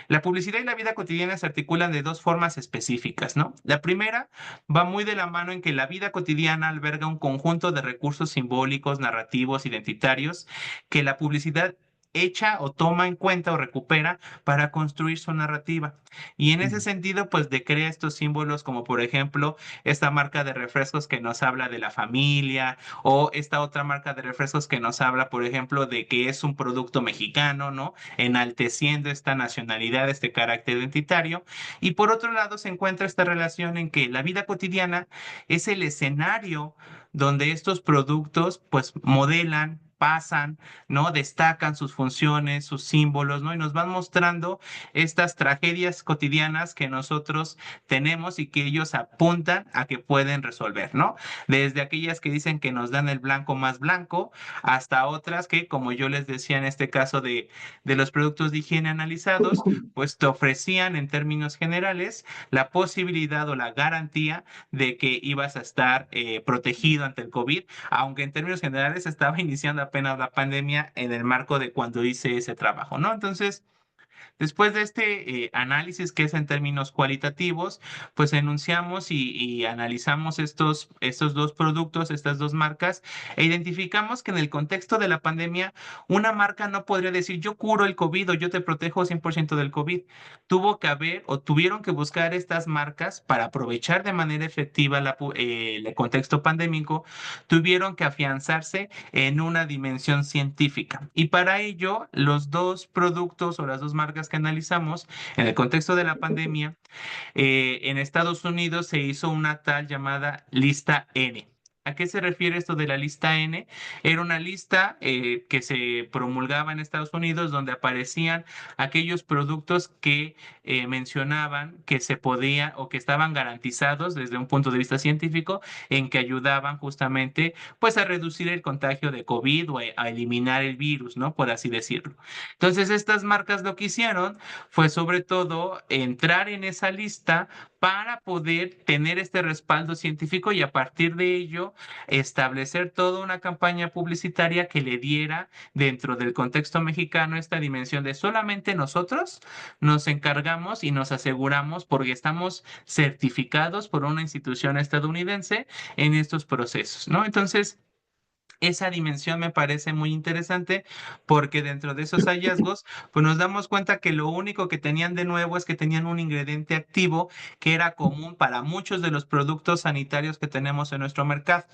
La publicidad y la vida cotidiana se articulan de dos formas específicas, ¿no? La primera va muy de la mano en que la vida cotidiana alberga un conjunto de recursos simbólicos, narrativos, identitarios, que la publicidad echa o toma en cuenta o recupera para construir su narrativa. Y en ese sentido, pues crea estos símbolos como por ejemplo esta marca de refrescos que nos habla de la familia o esta otra marca de refrescos que nos habla, por ejemplo, de que es un producto mexicano, ¿no? Enalteciendo esta nacionalidad, este carácter identitario. Y por otro lado se encuentra esta relación en que la vida cotidiana es el escenario donde estos productos pues modelan, pasan, ¿no? Destacan sus funciones, sus símbolos, ¿no? Y nos van mostrando estas tragedias cotidianas que nosotros tenemos y que ellos apuntan a que pueden resolver, ¿no? Desde aquellas que dicen que nos dan el blanco más blanco hasta otras que, como yo les decía en este caso de los productos de higiene analizados, pues te ofrecían en términos generales la posibilidad o la garantía de que ibas a estar protegido ante el COVID, aunque en términos generales estaba iniciando apenas la pandemia en el marco de cuando hice ese trabajo, ¿no? Entonces, después de este análisis que es en términos cualitativos, pues enunciamos y analizamos estos dos productos, estas dos marcas, e identificamos que en el contexto de la pandemia, una marca no podría decir yo curo el COVID o yo te protejo 100% del COVID. Tuvo que haber o tuvieron que buscar estas marcas para aprovechar de manera efectiva el contexto pandémico, tuvieron que afianzarse en una dimensión científica. Y para ello, los dos productos o las dos marcas que analizamos en el contexto de la pandemia, en Estados Unidos se hizo una tal llamada lista N. ¿A qué se refiere esto de la lista N? Era una lista que se promulgaba en Estados Unidos donde aparecían aquellos productos que mencionaban que se podía o que estaban garantizados desde un punto de vista científico en que ayudaban justamente pues a reducir el contagio de COVID o a eliminar el virus, ¿no? Por así decirlo. Entonces estas marcas lo que hicieron fue sobre todo entrar en esa lista para poder tener este respaldo científico y a partir de ello establecer toda una campaña publicitaria que le diera dentro del contexto mexicano esta dimensión de solamente nosotros nos encargamos y nos aseguramos porque estamos certificados por una institución estadounidense en estos procesos, ¿no? Entonces, esa dimensión me parece muy interesante porque dentro de esos hallazgos, pues nos damos cuenta que lo único que tenían de nuevo es que tenían un ingrediente activo que era común para muchos de los productos sanitarios que tenemos en nuestro mercado.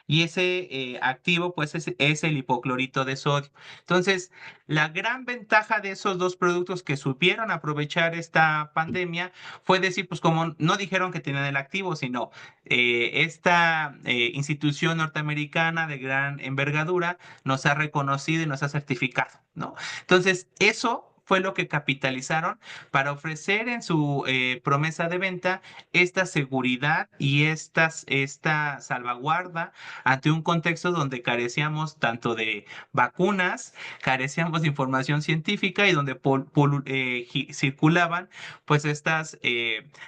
Y ese activo, pues, es el hipoclorito de sodio. Entonces, la gran ventaja de esos dos productos que supieron aprovechar esta pandemia fue decir, pues, como no dijeron que tenían el activo, sino esta institución norteamericana de gran envergadura nos ha reconocido y nos ha certificado, ¿no? Entonces, eso fue lo que capitalizaron para ofrecer en su promesa de venta esta seguridad y esta salvaguarda ante un contexto donde carecíamos tanto de vacunas, carecíamos de información científica y donde circulaban pues estas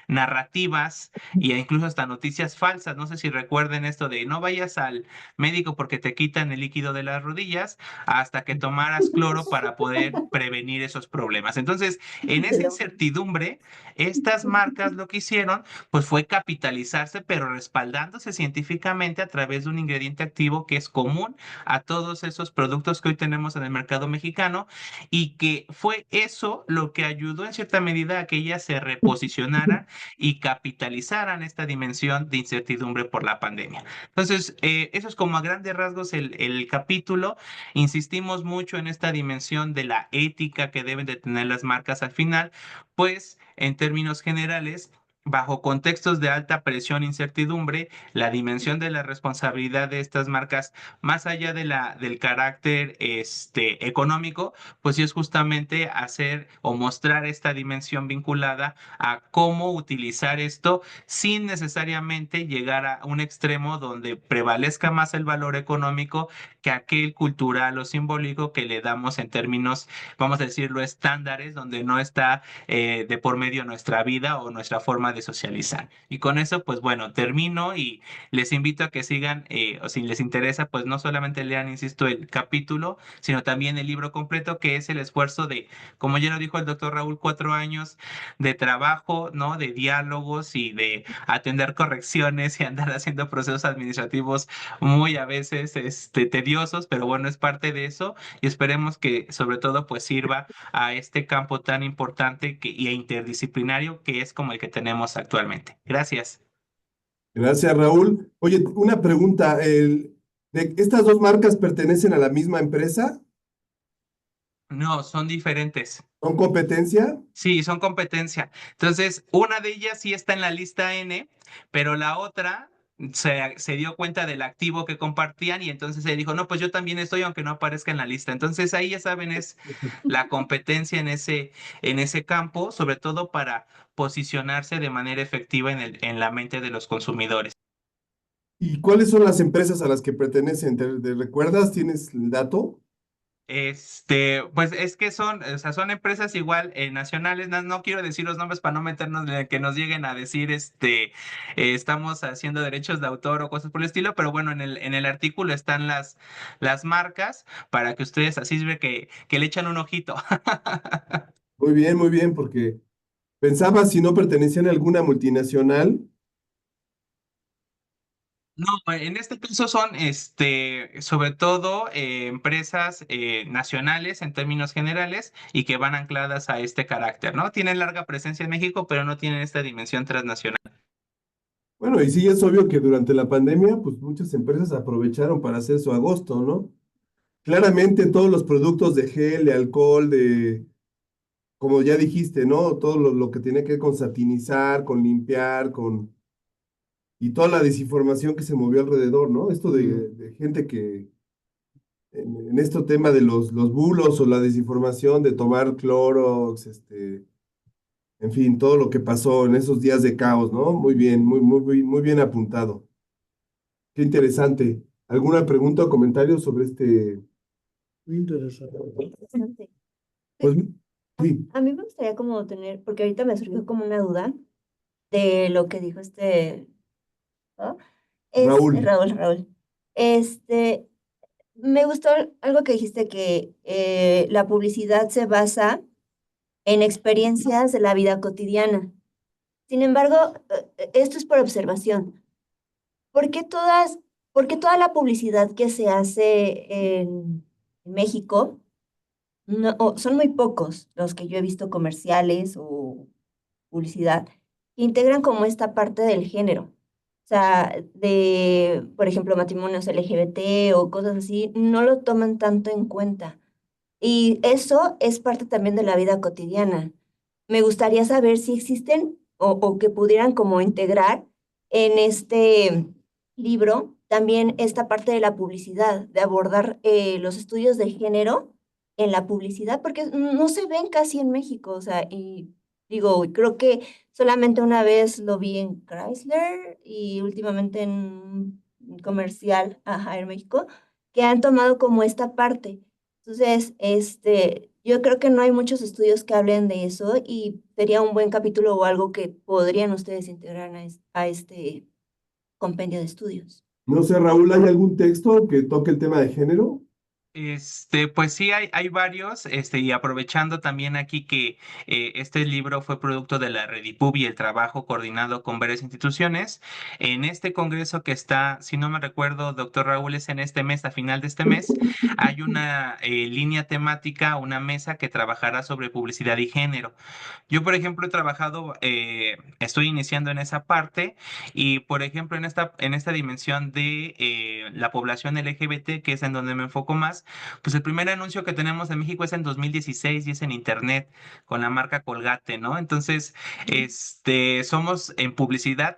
narrativas y incluso hasta noticias falsas. No sé si recuerden esto de no vayas al médico porque te quitan el líquido de las rodillas hasta que tomaras cloro para poder prevenir esos problemas. Entonces, en esa incertidumbre, estas marcas lo que hicieron pues fue capitalizarse, pero respaldándose científicamente a través de un ingrediente activo que es común a todos esos productos que hoy tenemos en el mercado mexicano y que fue eso lo que ayudó en cierta medida a que ellas se reposicionaran y capitalizaran esta dimensión de incertidumbre por la pandemia. Entonces, eso es como a grandes rasgos el capítulo. Insistimos mucho en esta dimensión de la ética que deben de tener las marcas al final, pues en términos generales, bajo contextos de alta presión e incertidumbre, la dimensión de la responsabilidad de estas marcas, más allá de del carácter económico, pues sí es justamente hacer o mostrar esta dimensión vinculada a cómo utilizar esto sin necesariamente llegar a un extremo donde prevalezca más el valor económico que aquel cultural o simbólico que le damos en términos, vamos a decirlo, estándares, donde no está de por medio nuestra vida o nuestra forma de socializar. Y con eso, pues bueno, termino y les invito a que sigan, o si les interesa, pues no solamente lean, insisto, el capítulo, sino también el libro completo, que es el esfuerzo de, como ya lo dijo el doctor Raúl, 4 años de trabajo, ¿no? De diálogos y de atender correcciones y andar haciendo procesos administrativos muy a veces tediosos, pero bueno, es parte de eso y esperemos que sobre todo pues sirva a este campo tan importante y interdisciplinario que es como el que tenemos actualmente. Gracias. Gracias, Raúl. Oye, una pregunta. ¿Estas dos marcas pertenecen a la misma empresa? No, son diferentes. ¿Son competencia? Sí, son competencia. Entonces, una de ellas sí está en la lista N, pero la otra se dio cuenta del activo que compartían y entonces se dijo, no, pues yo también estoy, aunque no aparezca en la lista. Entonces, ahí ya saben, es la competencia en ese campo, sobre todo para posicionarse de manera efectiva en la mente de los consumidores. ¿Y cuáles son las empresas a las que pertenecen? ¿Te recuerdas? ¿Tienes el dato? Pues es que son, o sea, son empresas igual nacionales, no quiero decir los nombres para no meternos en que nos lleguen a decir, estamos haciendo derechos de autor o cosas por el estilo, pero bueno, en el artículo están las marcas para que ustedes así ve que le echan un ojito. Muy bien, porque pensaba si no pertenecían a alguna multinacional. No, en este caso son, sobre todo empresas nacionales en términos generales y que van ancladas a este carácter, ¿no? Tienen larga presencia en México, pero no tienen esta dimensión transnacional. Bueno, y sí es obvio que durante la pandemia, pues muchas empresas aprovecharon para hacer su agosto, ¿no? Claramente todos los productos de gel, de alcohol, como ya dijiste, ¿no? Todo lo que tiene que ver con satinizar, con limpiar, y toda la desinformación que se movió alrededor, ¿no? Esto de gente que, en este tema de los bulos o la desinformación de tomar Clorox, en fin, todo lo que pasó en esos días de caos, ¿no? Muy bien, muy bien apuntado. Qué interesante. ¿Alguna pregunta o comentario sobre este? Muy interesante. Interesante. Pues sí, A mí me gustaría como tener, porque ahorita me surgió como una duda de lo que dijo ¿no? Raúl. Raúl. Este, Me gustó algo que dijiste que la publicidad se basa en experiencias de la vida cotidiana. Sin embargo, esto es por observación. ¿Por qué por qué toda la publicidad que se hace en México, son muy pocos los que yo he visto comerciales o publicidad, que integran como esta parte del género? O sea, por ejemplo, matrimonios LGBT o cosas así, no lo toman tanto en cuenta. Y eso es parte también de la vida cotidiana. Me gustaría saber si existen o que pudieran como integrar en este libro también esta parte de la publicidad, de abordar los estudios de género en la publicidad, porque no se ven casi en México, o sea, y digo, creo que solamente una vez lo vi en Chrysler y últimamente en un comercial, ajá, en México, que han tomado como esta parte. Entonces, yo creo que no hay muchos estudios que hablen de eso y sería un buen capítulo o algo que podrían ustedes integrar a este compendio de estudios. No sé, Raúl, ¿hay algún texto que toque el tema de género? Pues sí, hay varios, y aprovechando también aquí que este libro fue producto de la Redipub y el trabajo coordinado con varias instituciones, en este congreso que está, si no me recuerdo, doctor Raúl, es en este mes, a final de este mes, hay una línea temática, una mesa que trabajará sobre publicidad y género. Yo, por ejemplo, he trabajado, estoy iniciando en esa parte y, por ejemplo, en esta dimensión de la población LGBT, que es en donde me enfoco más, pues el primer anuncio que tenemos en México es en 2016 y es en Internet con la marca Colgate, ¿no? Entonces, somos en publicidad,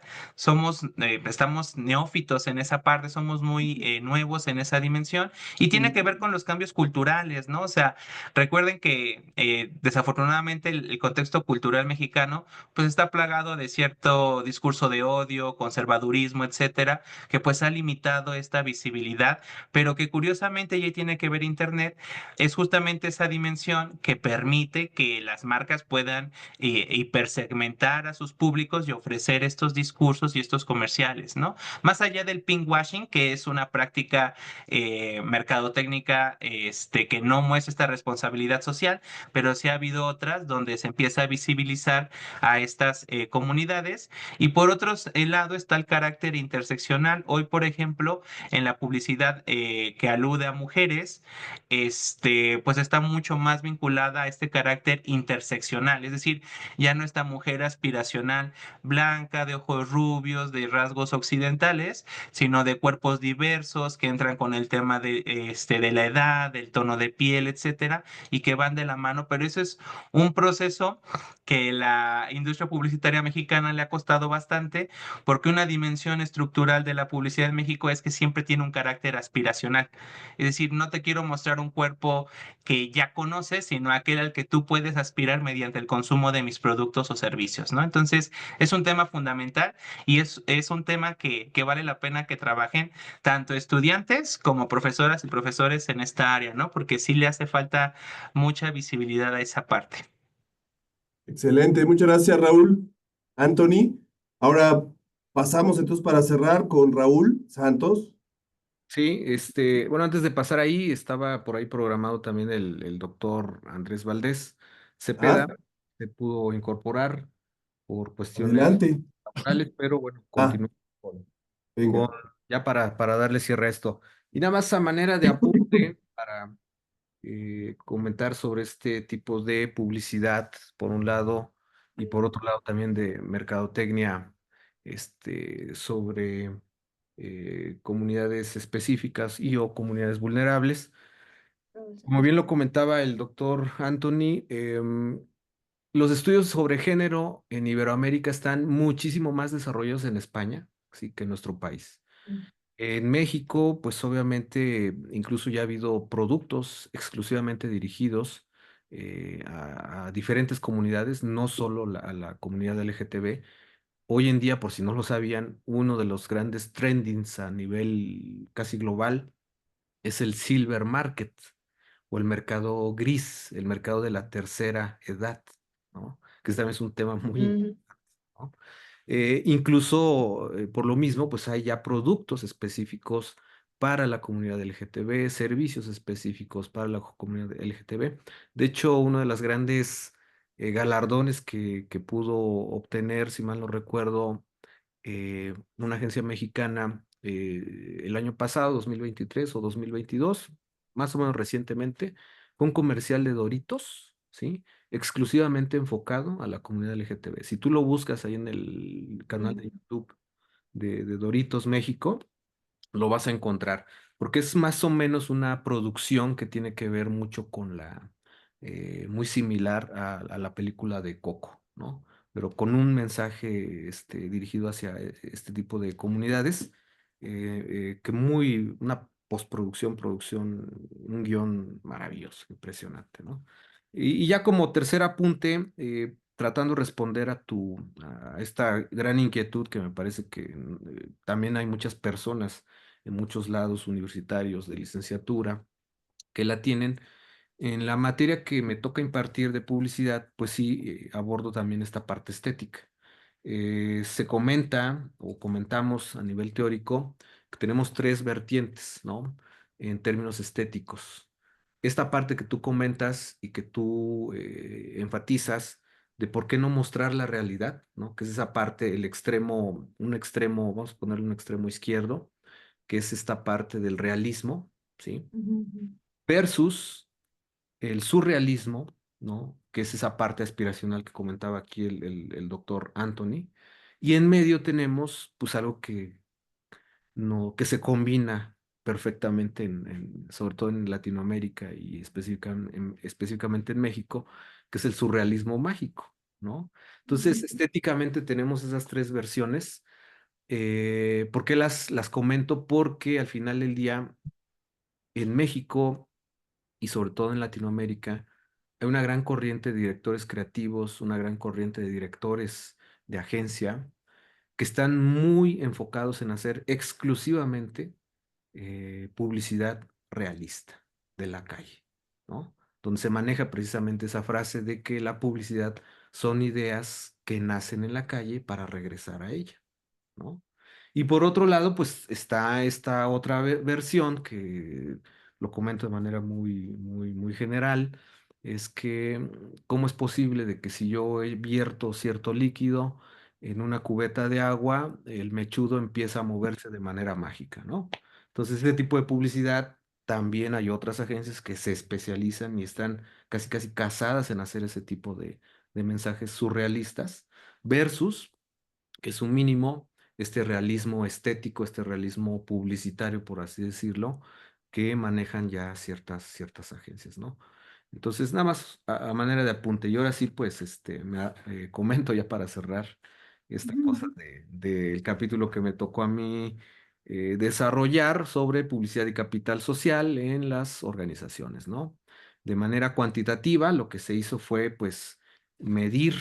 estamos neófitos en esa parte, somos muy nuevos en esa dimensión y tiene que ver con los cambios culturales, ¿no? O sea, recuerden que desafortunadamente el contexto cultural mexicano pues está plagado de cierto discurso de odio, conservadurismo, etcétera, que pues ha limitado esta visibilidad, pero que curiosamente ya tiene que ver Internet, es justamente esa dimensión que permite que las marcas puedan hipersegmentar a sus públicos y ofrecer estos discursos y estos comerciales, ¿no? Más allá del pinkwashing, que es una práctica mercadotécnica que no muestra esta responsabilidad social, pero sí ha habido otras donde se empieza a visibilizar a estas comunidades. Y por otro lado está el carácter interseccional. Hoy, por ejemplo, en la publicidad que alude a mujeres, pues está mucho más vinculada a este carácter interseccional, es decir, ya no esta mujer aspiracional blanca, de ojos rubios, de rasgos occidentales, sino de cuerpos diversos que entran con el tema de la edad, del tono de piel, etcétera, y que van de la mano, pero eso es un proceso que la industria publicitaria mexicana le ha costado bastante, porque una dimensión estructural de la publicidad en México es que siempre tiene un carácter aspiracional. Es decir, no te quiero mostrar un cuerpo que ya conoces, sino aquel al que tú puedes aspirar mediante el consumo de mis productos o servicios, ¿no? Entonces, es un tema fundamental y es un tema que vale la pena que trabajen tanto estudiantes como profesoras y profesores en esta área, ¿no? Porque sí le hace falta mucha visibilidad a esa parte. Excelente, muchas gracias, Raúl. Anthony, ahora pasamos entonces para cerrar con Raúl Santos. Sí, bueno, antes de pasar ahí, estaba por ahí programado también el doctor Andrés Valdés Cepeda, Ah, se pudo incorporar por cuestiones adelante. laborales, pero bueno, Ah, continuó con, venga. con- ya para darle cierre a esto. Y nada más a manera de apunte para comentar sobre este tipo de publicidad, por un lado, y por otro lado también de mercadotecnia, sobre comunidades específicas y o comunidades vulnerables. Como bien lo comentaba el doctor Anthony, los estudios sobre género en Iberoamérica están muchísimo más desarrollados en España, sí, que en nuestro país. En México, pues obviamente incluso ya ha habido productos exclusivamente dirigidos a diferentes comunidades, no solo a la comunidad LGTB. Hoy en día, por si no lo sabían, uno de los grandes trendings a nivel casi global es el silver market o el mercado gris, el mercado de la tercera edad, ¿no? Que también es un tema muy Ujú. importante, ¿no? Incluso por lo mismo, pues hay ya productos específicos para la comunidad LGTB, servicios específicos para la comunidad LGTB. De hecho, uno de los grandes galardones que pudo obtener, si mal no recuerdo, una agencia mexicana el año pasado, 2023 o 2022, más o menos recientemente, fue un comercial de Doritos, ¿sí? Exclusivamente enfocado a la comunidad LGTB. Si tú lo buscas ahí en el canal de YouTube de Doritos México, lo vas a encontrar, porque es más o menos una producción que tiene que ver mucho con muy similar a la película de Coco, ¿no? Pero con un mensaje dirigido hacia este tipo de comunidades, una postproducción, producción, un guión maravilloso, impresionante, ¿no? Y ya como tercer apunte, tratando de responder a esta gran inquietud que me parece que también hay muchas personas en muchos lados universitarios de licenciatura que la tienen. En la materia que me toca impartir de publicidad, pues sí, abordo también esta parte estética. Se comenta o comentamos a nivel teórico que tenemos tres vertientes, ¿no? En términos estéticos. Esta parte que tú comentas y que tú enfatizas de por qué no mostrar la realidad, ¿no? Que es esa parte, el extremo, un extremo, vamos a ponerle un extremo izquierdo, que es esta parte del realismo, ¿sí? Ujú. Versus el surrealismo, ¿no? Que es esa parte aspiracional que comentaba aquí el doctor Anthony. Y en medio tenemos, pues, algo que, no, que se combina perfectamente, sobre todo en Latinoamérica y específicamente en México, que es el surrealismo mágico, ¿no? Entonces, Ujú. estéticamente tenemos esas tres versiones. ¿Por qué las comento? Porque al final del día, en México y sobre todo en Latinoamérica, hay una gran corriente de directores creativos, una gran corriente de directores de agencia que están muy enfocados en hacer exclusivamente publicidad realista de la calle, ¿no? Donde se maneja precisamente esa frase de que la publicidad son ideas que nacen en la calle para regresar a ella, ¿no? Y por otro lado, pues está esta otra versión que lo comento de manera muy general, es que cómo es posible de que si yo vierto cierto líquido en una cubeta de agua, el mechudo empieza a moverse de manera mágica, ¿no? Entonces, este tipo de publicidad también hay otras agencias que se especializan y están casi casadas en hacer ese tipo de mensajes surrealistas versus que es un mínimo, este realismo estético, este realismo publicitario, por así decirlo, que manejan ya ciertas agencias, ¿no? Entonces, nada más a manera de apunte. Y ahora sí, pues, comento ya para cerrar esta cosa del capítulo que me tocó a mí desarrollar sobre publicidad y capital social en las organizaciones, ¿no? De manera cuantitativa, lo que se hizo fue, pues, medir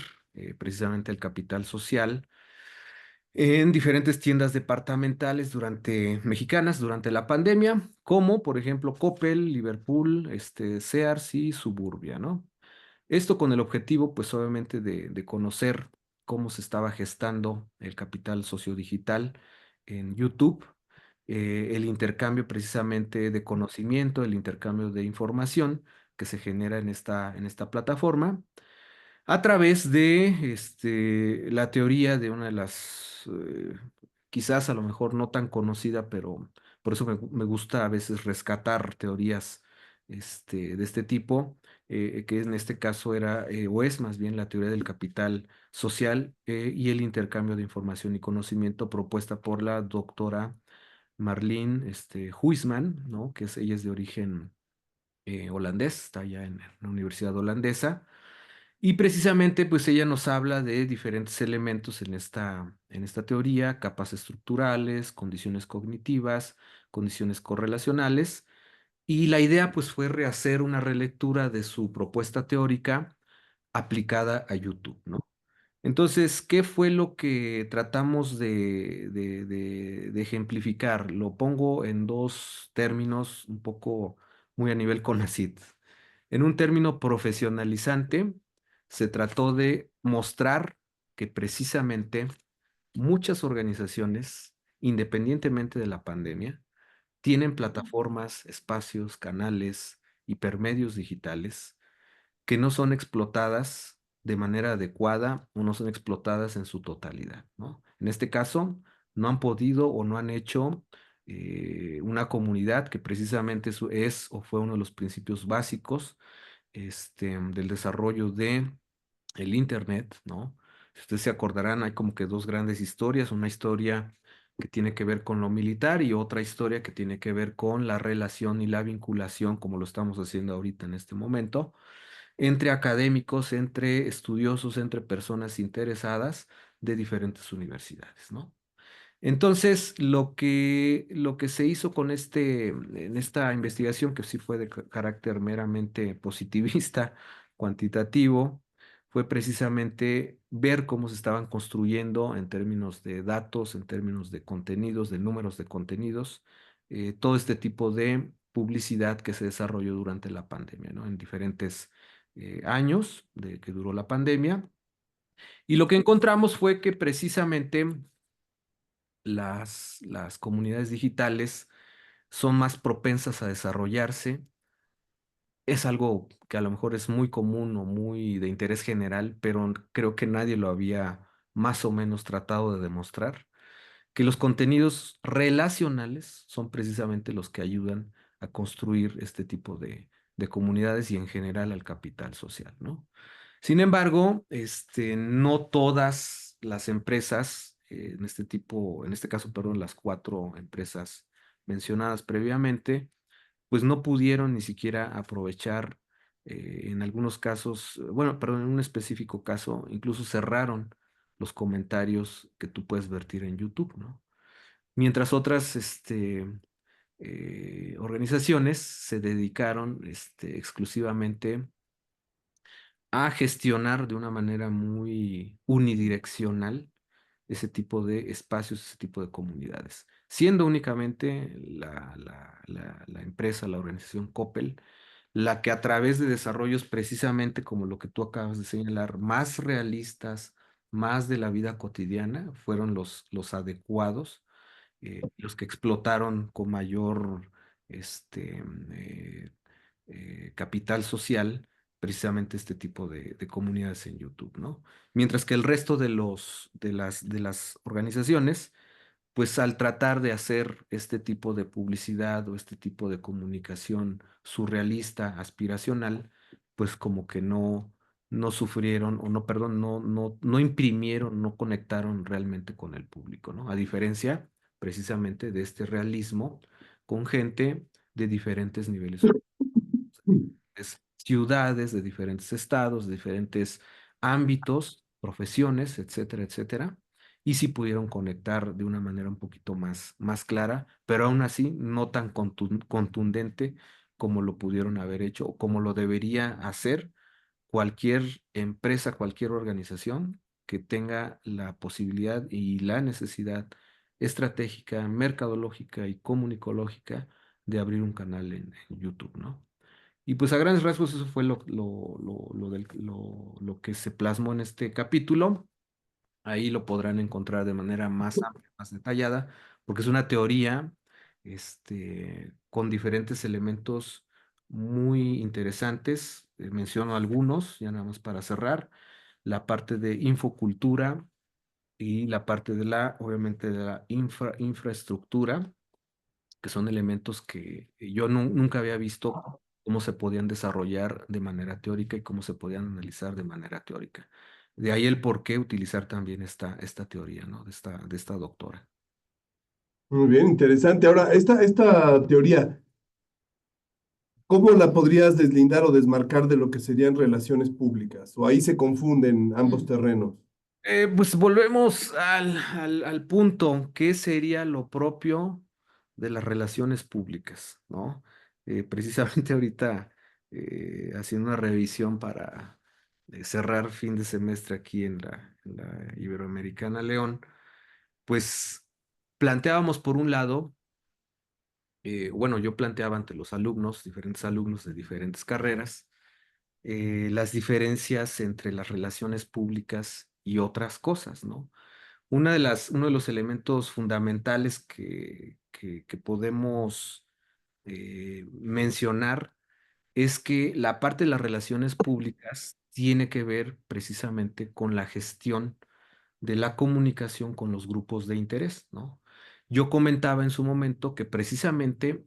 precisamente el capital social en diferentes tiendas departamentales mexicanas durante la pandemia, como por ejemplo Coppel, Liverpool, Sears y Suburbia, ¿no? Esto con el objetivo, pues obviamente, de conocer cómo se estaba gestando el capital sociodigital en YouTube, el intercambio precisamente de conocimiento, el intercambio de información que se genera en esta plataforma a través de la teoría de una de las, quizás a lo mejor no tan conocida, pero por eso me gusta a veces rescatar teorías de este tipo, que en este caso era, o es más bien la teoría del capital social y el intercambio de información y conocimiento propuesta por la doctora Marlene Huisman, ¿no? Ella es de origen holandés, está allá en la Universidad Holandesa y precisamente, pues ella nos habla de diferentes elementos en esta teoría, capas estructurales, condiciones cognitivas, condiciones correlacionales. Y la idea, pues, fue rehacer una relectura de su propuesta teórica aplicada a YouTube, ¿no? Entonces, ¿qué fue lo que tratamos de ejemplificar? Lo pongo en dos términos un poco muy a nivel CONACYT. En un término profesionalizante, se trató de mostrar que precisamente muchas organizaciones, independientemente de la pandemia, tienen plataformas, espacios, canales, hipermedios digitales que no son explotadas de manera adecuada o no son explotadas en su totalidad, ¿no? En este caso, no han podido o no han hecho una comunidad que precisamente es o fue uno de los principios básicos del desarrollo de el Internet, ¿no? Si ustedes se acordarán, hay como que dos grandes historias, una historia que tiene que ver con lo militar y otra historia que tiene que ver con la relación y la vinculación, como lo estamos haciendo ahorita en este momento, entre académicos, entre estudiosos, entre personas interesadas de diferentes universidades, ¿no? Entonces, lo que se hizo con en esta investigación, que sí fue de carácter meramente positivista, cuantitativo, fue precisamente ver cómo se estaban construyendo en términos de datos, en términos de contenidos, de números de contenidos, todo este tipo de publicidad que se desarrolló durante la pandemia, ¿no? En diferentes años de que duró la pandemia. Y lo que encontramos fue que precisamente las comunidades digitales son más propensas a desarrollarse. Es algo que a lo mejor es muy común o muy de interés general, pero creo que nadie lo había más o menos tratado de demostrar, que los contenidos relacionales son precisamente los que ayudan a construir este tipo de comunidades y en general al capital social, ¿no? Sin embargo, no todas las empresas, en este caso, perdón, las 4 empresas mencionadas previamente, pues no pudieron ni siquiera aprovechar, en algunos casos, bueno, perdón, en un específico caso, incluso cerraron los comentarios que tú puedes vertir en YouTube, ¿no? Mientras otras, organizaciones se dedicaron, exclusivamente a gestionar de una manera muy unidireccional ese tipo de espacios, ese tipo de comunidades, siendo únicamente la empresa, la organización Coppel, la que a través de desarrollos precisamente como lo que tú acabas de señalar, más realistas, más de la vida cotidiana, fueron los adecuados, los que explotaron con mayor este, eh, capital social precisamente este tipo de comunidades en YouTube, ¿no? Mientras que el resto de las organizaciones, pues al tratar de hacer este tipo de publicidad o este tipo de comunicación surrealista, aspiracional, pues como que no sufrieron o no, perdón, no imprimieron, no conectaron realmente con el público, ¿no? A diferencia precisamente de este realismo con gente de diferentes niveles, ciudades, de diferentes estados, de diferentes ámbitos, profesiones, etcétera, etcétera. Y sí pudieron conectar de una manera un poquito más clara, pero aún así no tan contundente como lo pudieron haber hecho o como lo debería hacer cualquier empresa, cualquier organización que tenga la posibilidad y la necesidad estratégica, mercadológica y comunicológica de abrir un canal en YouTube, ¿no? Y pues a grandes rasgos eso fue lo que se plasmó en este capítulo. Ahí lo podrán encontrar de manera más amplia, más detallada, porque es una teoría, con diferentes elementos muy interesantes. Menciono algunos, ya nada más para cerrar, la parte de infocultura y la parte de obviamente, de la infraestructura, que son elementos que yo nunca había visto cómo se podían desarrollar de manera teórica y cómo se podían analizar de manera teórica. De ahí el por qué utilizar también esta teoría, ¿no? De esta doctora. Muy bien, interesante. Ahora, esta teoría, ¿cómo la podrías deslindar o desmarcar de lo que serían relaciones públicas? O ahí se confunden ambos terrenos. Pues volvemos al punto, ¿qué sería lo propio de las relaciones públicas, ¿no? Precisamente ahorita, haciendo una revisión para cerrar fin de semestre aquí en la Iberoamericana León, pues planteábamos por un lado, bueno, yo planteaba ante los alumnos, diferentes alumnos de diferentes carreras, las diferencias entre las relaciones públicas y otras cosas, ¿no? Uno de los elementos fundamentales que podemos mencionar es que la parte de las relaciones públicas tiene que ver precisamente con la gestión de la comunicación con los grupos de interés, ¿no? Yo comentaba en su momento que precisamente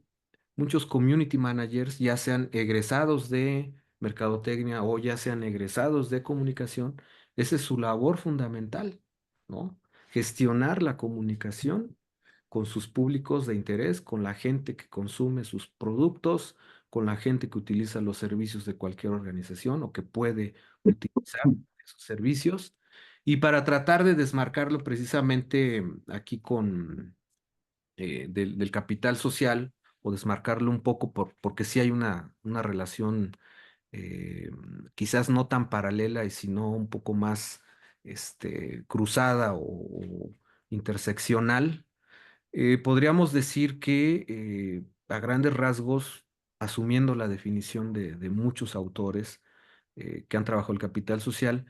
muchos community managers, ya sean egresados de mercadotecnia o ya sean egresados de comunicación, esa es su labor fundamental, ¿no? Gestionar la comunicación con sus públicos de interés, con la gente que consume sus productos, con la gente que utiliza los servicios de cualquier organización o que puede utilizar esos servicios Y para tratar de desmarcarlo precisamente aquí del capital social, o desmarcarlo un poco porque sí hay una relación eh, quizás no tan paralela y sino un poco más cruzada o interseccional. Podríamos decir que a grandes rasgos, asumiendo la definición de muchos autores que han trabajado el capital social,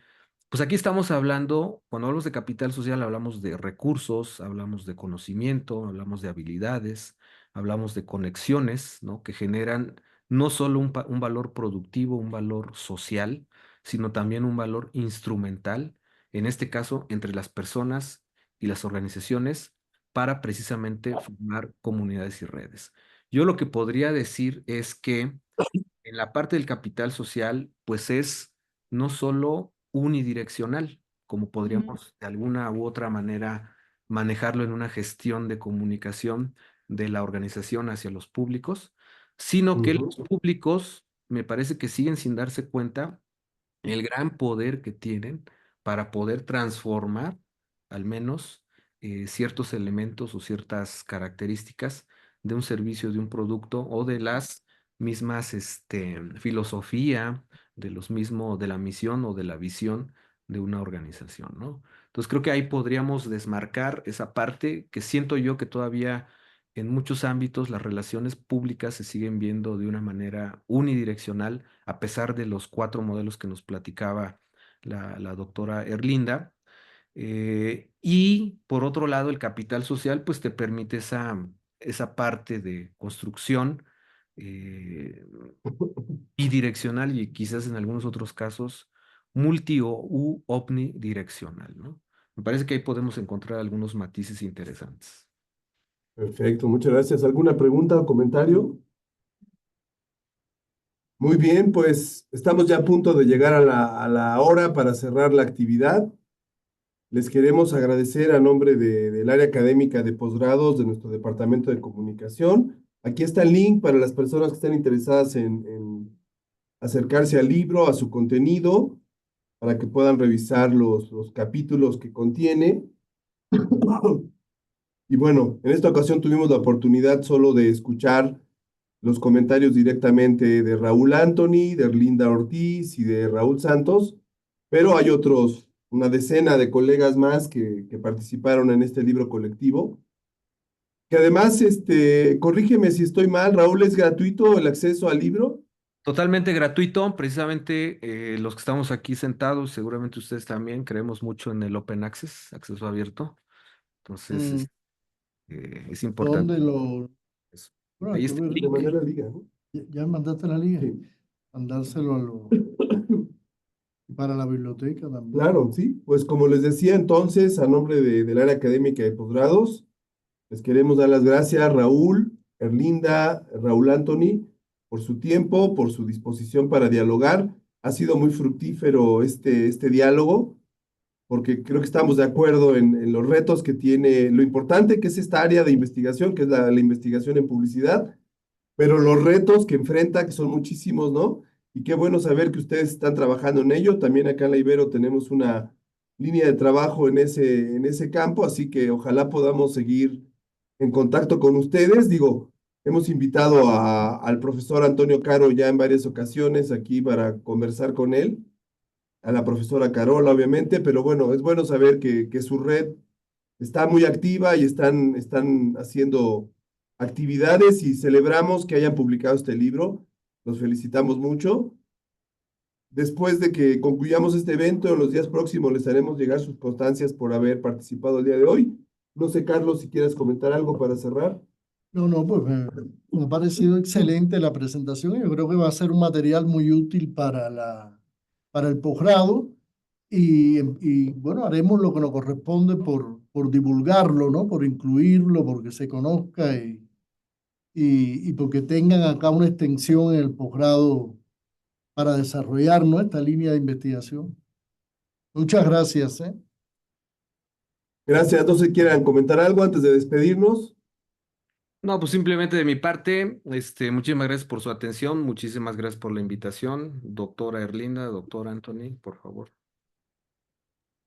pues aquí estamos hablando, cuando hablamos de capital social, hablamos de recursos, hablamos de conocimiento, hablamos de habilidades, hablamos de conexiones, ¿no? Que generan no solo un valor productivo, un valor social, sino también un valor instrumental, en este caso, entre las personas y las organizaciones, para precisamente formar comunidades y redes. Yo lo que podría decir es que en la parte del capital social, pues es no solo unidireccional, como Ujú. podríamos de alguna u otra manera manejarlo en una gestión de comunicación de la organización hacia los públicos, sino que los Ujú. públicos me parece que siguen sin darse cuenta el gran poder que tienen para poder transformar al menos ciertos elementos o ciertas características de un servicio, de un producto o de las mismas filosofía, de la misión o de la visión de una organización, ¿no? Entonces creo que ahí podríamos desmarcar esa parte que siento yo que todavía en muchos ámbitos las relaciones públicas se siguen viendo de una manera unidireccional, a pesar de los 4 modelos que nos platicaba la doctora Erlinda. Y por otro lado, el capital social, pues te permite esa parte de construcción eh, bidireccional y quizás en algunos otros casos multi o u omnidireccional, ¿no? Me parece que ahí podemos encontrar algunos matices interesantes. Perfecto, muchas gracias. ¿Alguna pregunta o comentario? Muy bien, pues estamos ya a punto de llegar a la hora para cerrar la actividad. Les queremos agradecer a nombre del área académica de posgrados de nuestro departamento de comunicación. Aquí está el link para las personas que estén interesadas en acercarse al libro, a su contenido, para que puedan revisar los capítulos que contiene. Y bueno, en esta ocasión tuvimos la oportunidad solo de escuchar los comentarios directamente de Raúl Anthony, de Erlinda Ortiz y de Raúl Santos, pero hay otros, una decena de colegas más que participaron en este libro colectivo, que además, corrígeme si estoy mal, Raúl, ¿es gratuito el acceso al libro? Totalmente gratuito, precisamente los que estamos aquí sentados, seguramente ustedes también, creemos mucho en el Open Access, acceso abierto. Entonces, Mm, es importante ¿Dónde lo...? eso. Bueno, hay Ahí que está el ver. De link. manera liga, ¿no? Ya mandaste la liga. Sí. Mandárselo para la biblioteca también. Claro, sí. Pues como les decía entonces, a nombre del área académica de posgrados, les queremos dar las gracias, Raúl, Erlinda, Raúl Anthony, por su tiempo, por su disposición para dialogar. Ha sido muy fructífero este diálogo, porque creo que estamos de acuerdo en los retos que tiene, lo importante que es esta área de investigación, que es la investigación en publicidad, pero los retos que enfrenta, que son muchísimos, ¿no? Y qué bueno saber que ustedes están trabajando en ello. También acá en la Ibero tenemos una línea de trabajo en ese campo, así que ojalá podamos seguir en contacto con ustedes. Digo, hemos invitado al profesor Antonio Caro ya en varias ocasiones aquí para conversar con él, a la profesora Carola, obviamente, pero bueno, es bueno saber que su red está muy activa y están haciendo actividades y celebramos que hayan publicado este libro. Los felicitamos mucho. Después de que concluyamos este evento, en los días próximos les haremos llegar sus constancias por haber participado el día de hoy. No sé, Carlos, si quieres comentar algo para cerrar. No, no, pues me ha parecido excelente la presentación. Yo creo que va a ser un material muy útil para el posgrado y bueno, haremos lo que nos corresponde por divulgarlo, ¿no? Por incluirlo, porque se conozca y porque tengan acá una extensión en el posgrado para desarrollar, ¿no? Esta línea de investigación. Muchas gracias, ¿eh? Gracias. No sé si quieran comentar algo antes de despedirnos. No, pues simplemente de mi parte, muchísimas gracias por su atención, muchísimas gracias por la invitación, doctora Erlinda, doctor Anthony, por favor.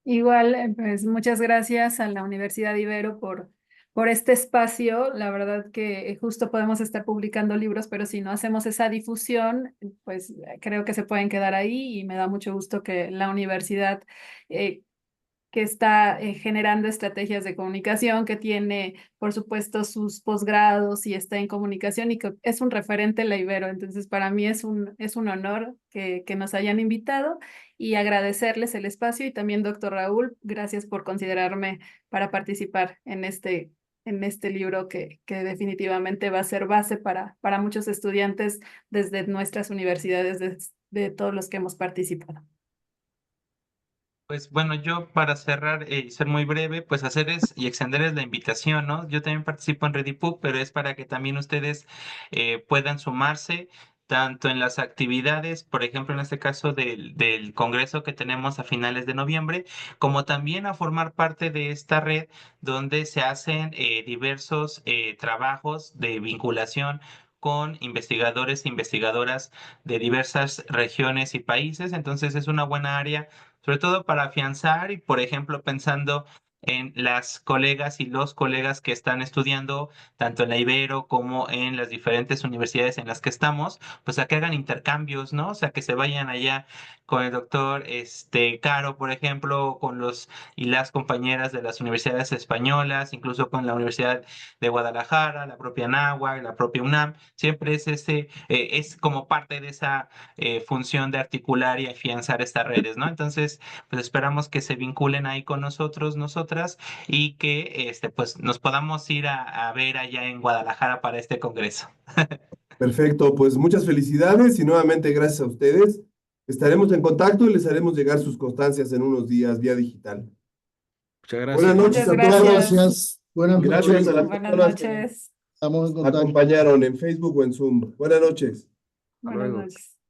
Igual, pues muchas gracias a la Universidad Ibero por este espacio. La verdad que justo podemos estar publicando libros, pero si no hacemos esa difusión, pues creo que se pueden quedar ahí y me da mucho gusto que la universidad eh, que está generando estrategias de comunicación, que tiene, por supuesto, sus posgrados y está en comunicación y que es un referente la Ibero. Entonces, para mí es un honor que nos hayan invitado y agradecerles el espacio y también, doctor Raúl, gracias por considerarme para participar en este libro que definitivamente va a ser base para muchos estudiantes desde nuestras universidades, de todos los que hemos participado. Pues bueno, yo para cerrar y ser muy breve, pues hacerles y extenderles la invitación, ¿no? Yo también participo en ReadyPub, pero es para que también ustedes puedan sumarse tanto en las actividades, por ejemplo, en este caso del congreso que tenemos a finales de noviembre, como también a formar parte de esta red donde se hacen diversos trabajos de vinculación con investigadores e investigadoras de diversas regiones y países. Entonces es una buena área sobre todo para afianzar y, por ejemplo, pensando en las colegas y los colegas que están estudiando tanto en la Ibero como en las diferentes universidades en las que estamos, pues a que hagan intercambios, ¿no? O sea, que se vayan allá con el doctor Caro, por ejemplo, o con los y las compañeras de las universidades españolas, incluso con la Universidad de Guadalajara, la propia Anáhuac, la propia UNAM, siempre es es como parte de esa función de articular y afianzar estas redes, ¿no? Entonces, pues esperamos que se vinculen ahí con nosotros, nosotras, y que pues nos podamos ir a ver allá en Guadalajara para este congreso. Perfecto, pues muchas felicidades y nuevamente gracias a ustedes. Estaremos en contacto y les haremos llegar sus constancias en unos días vía digital. Muchas Buenas gracias. noches Muchas a Muchas todos. gracias. gracias. Buenas Gracias a noches. las Buenas personas que noches. Estamos en nos contacto. acompañaron en Facebook o en Zoom. Buenas noches. Buenas luego. noches.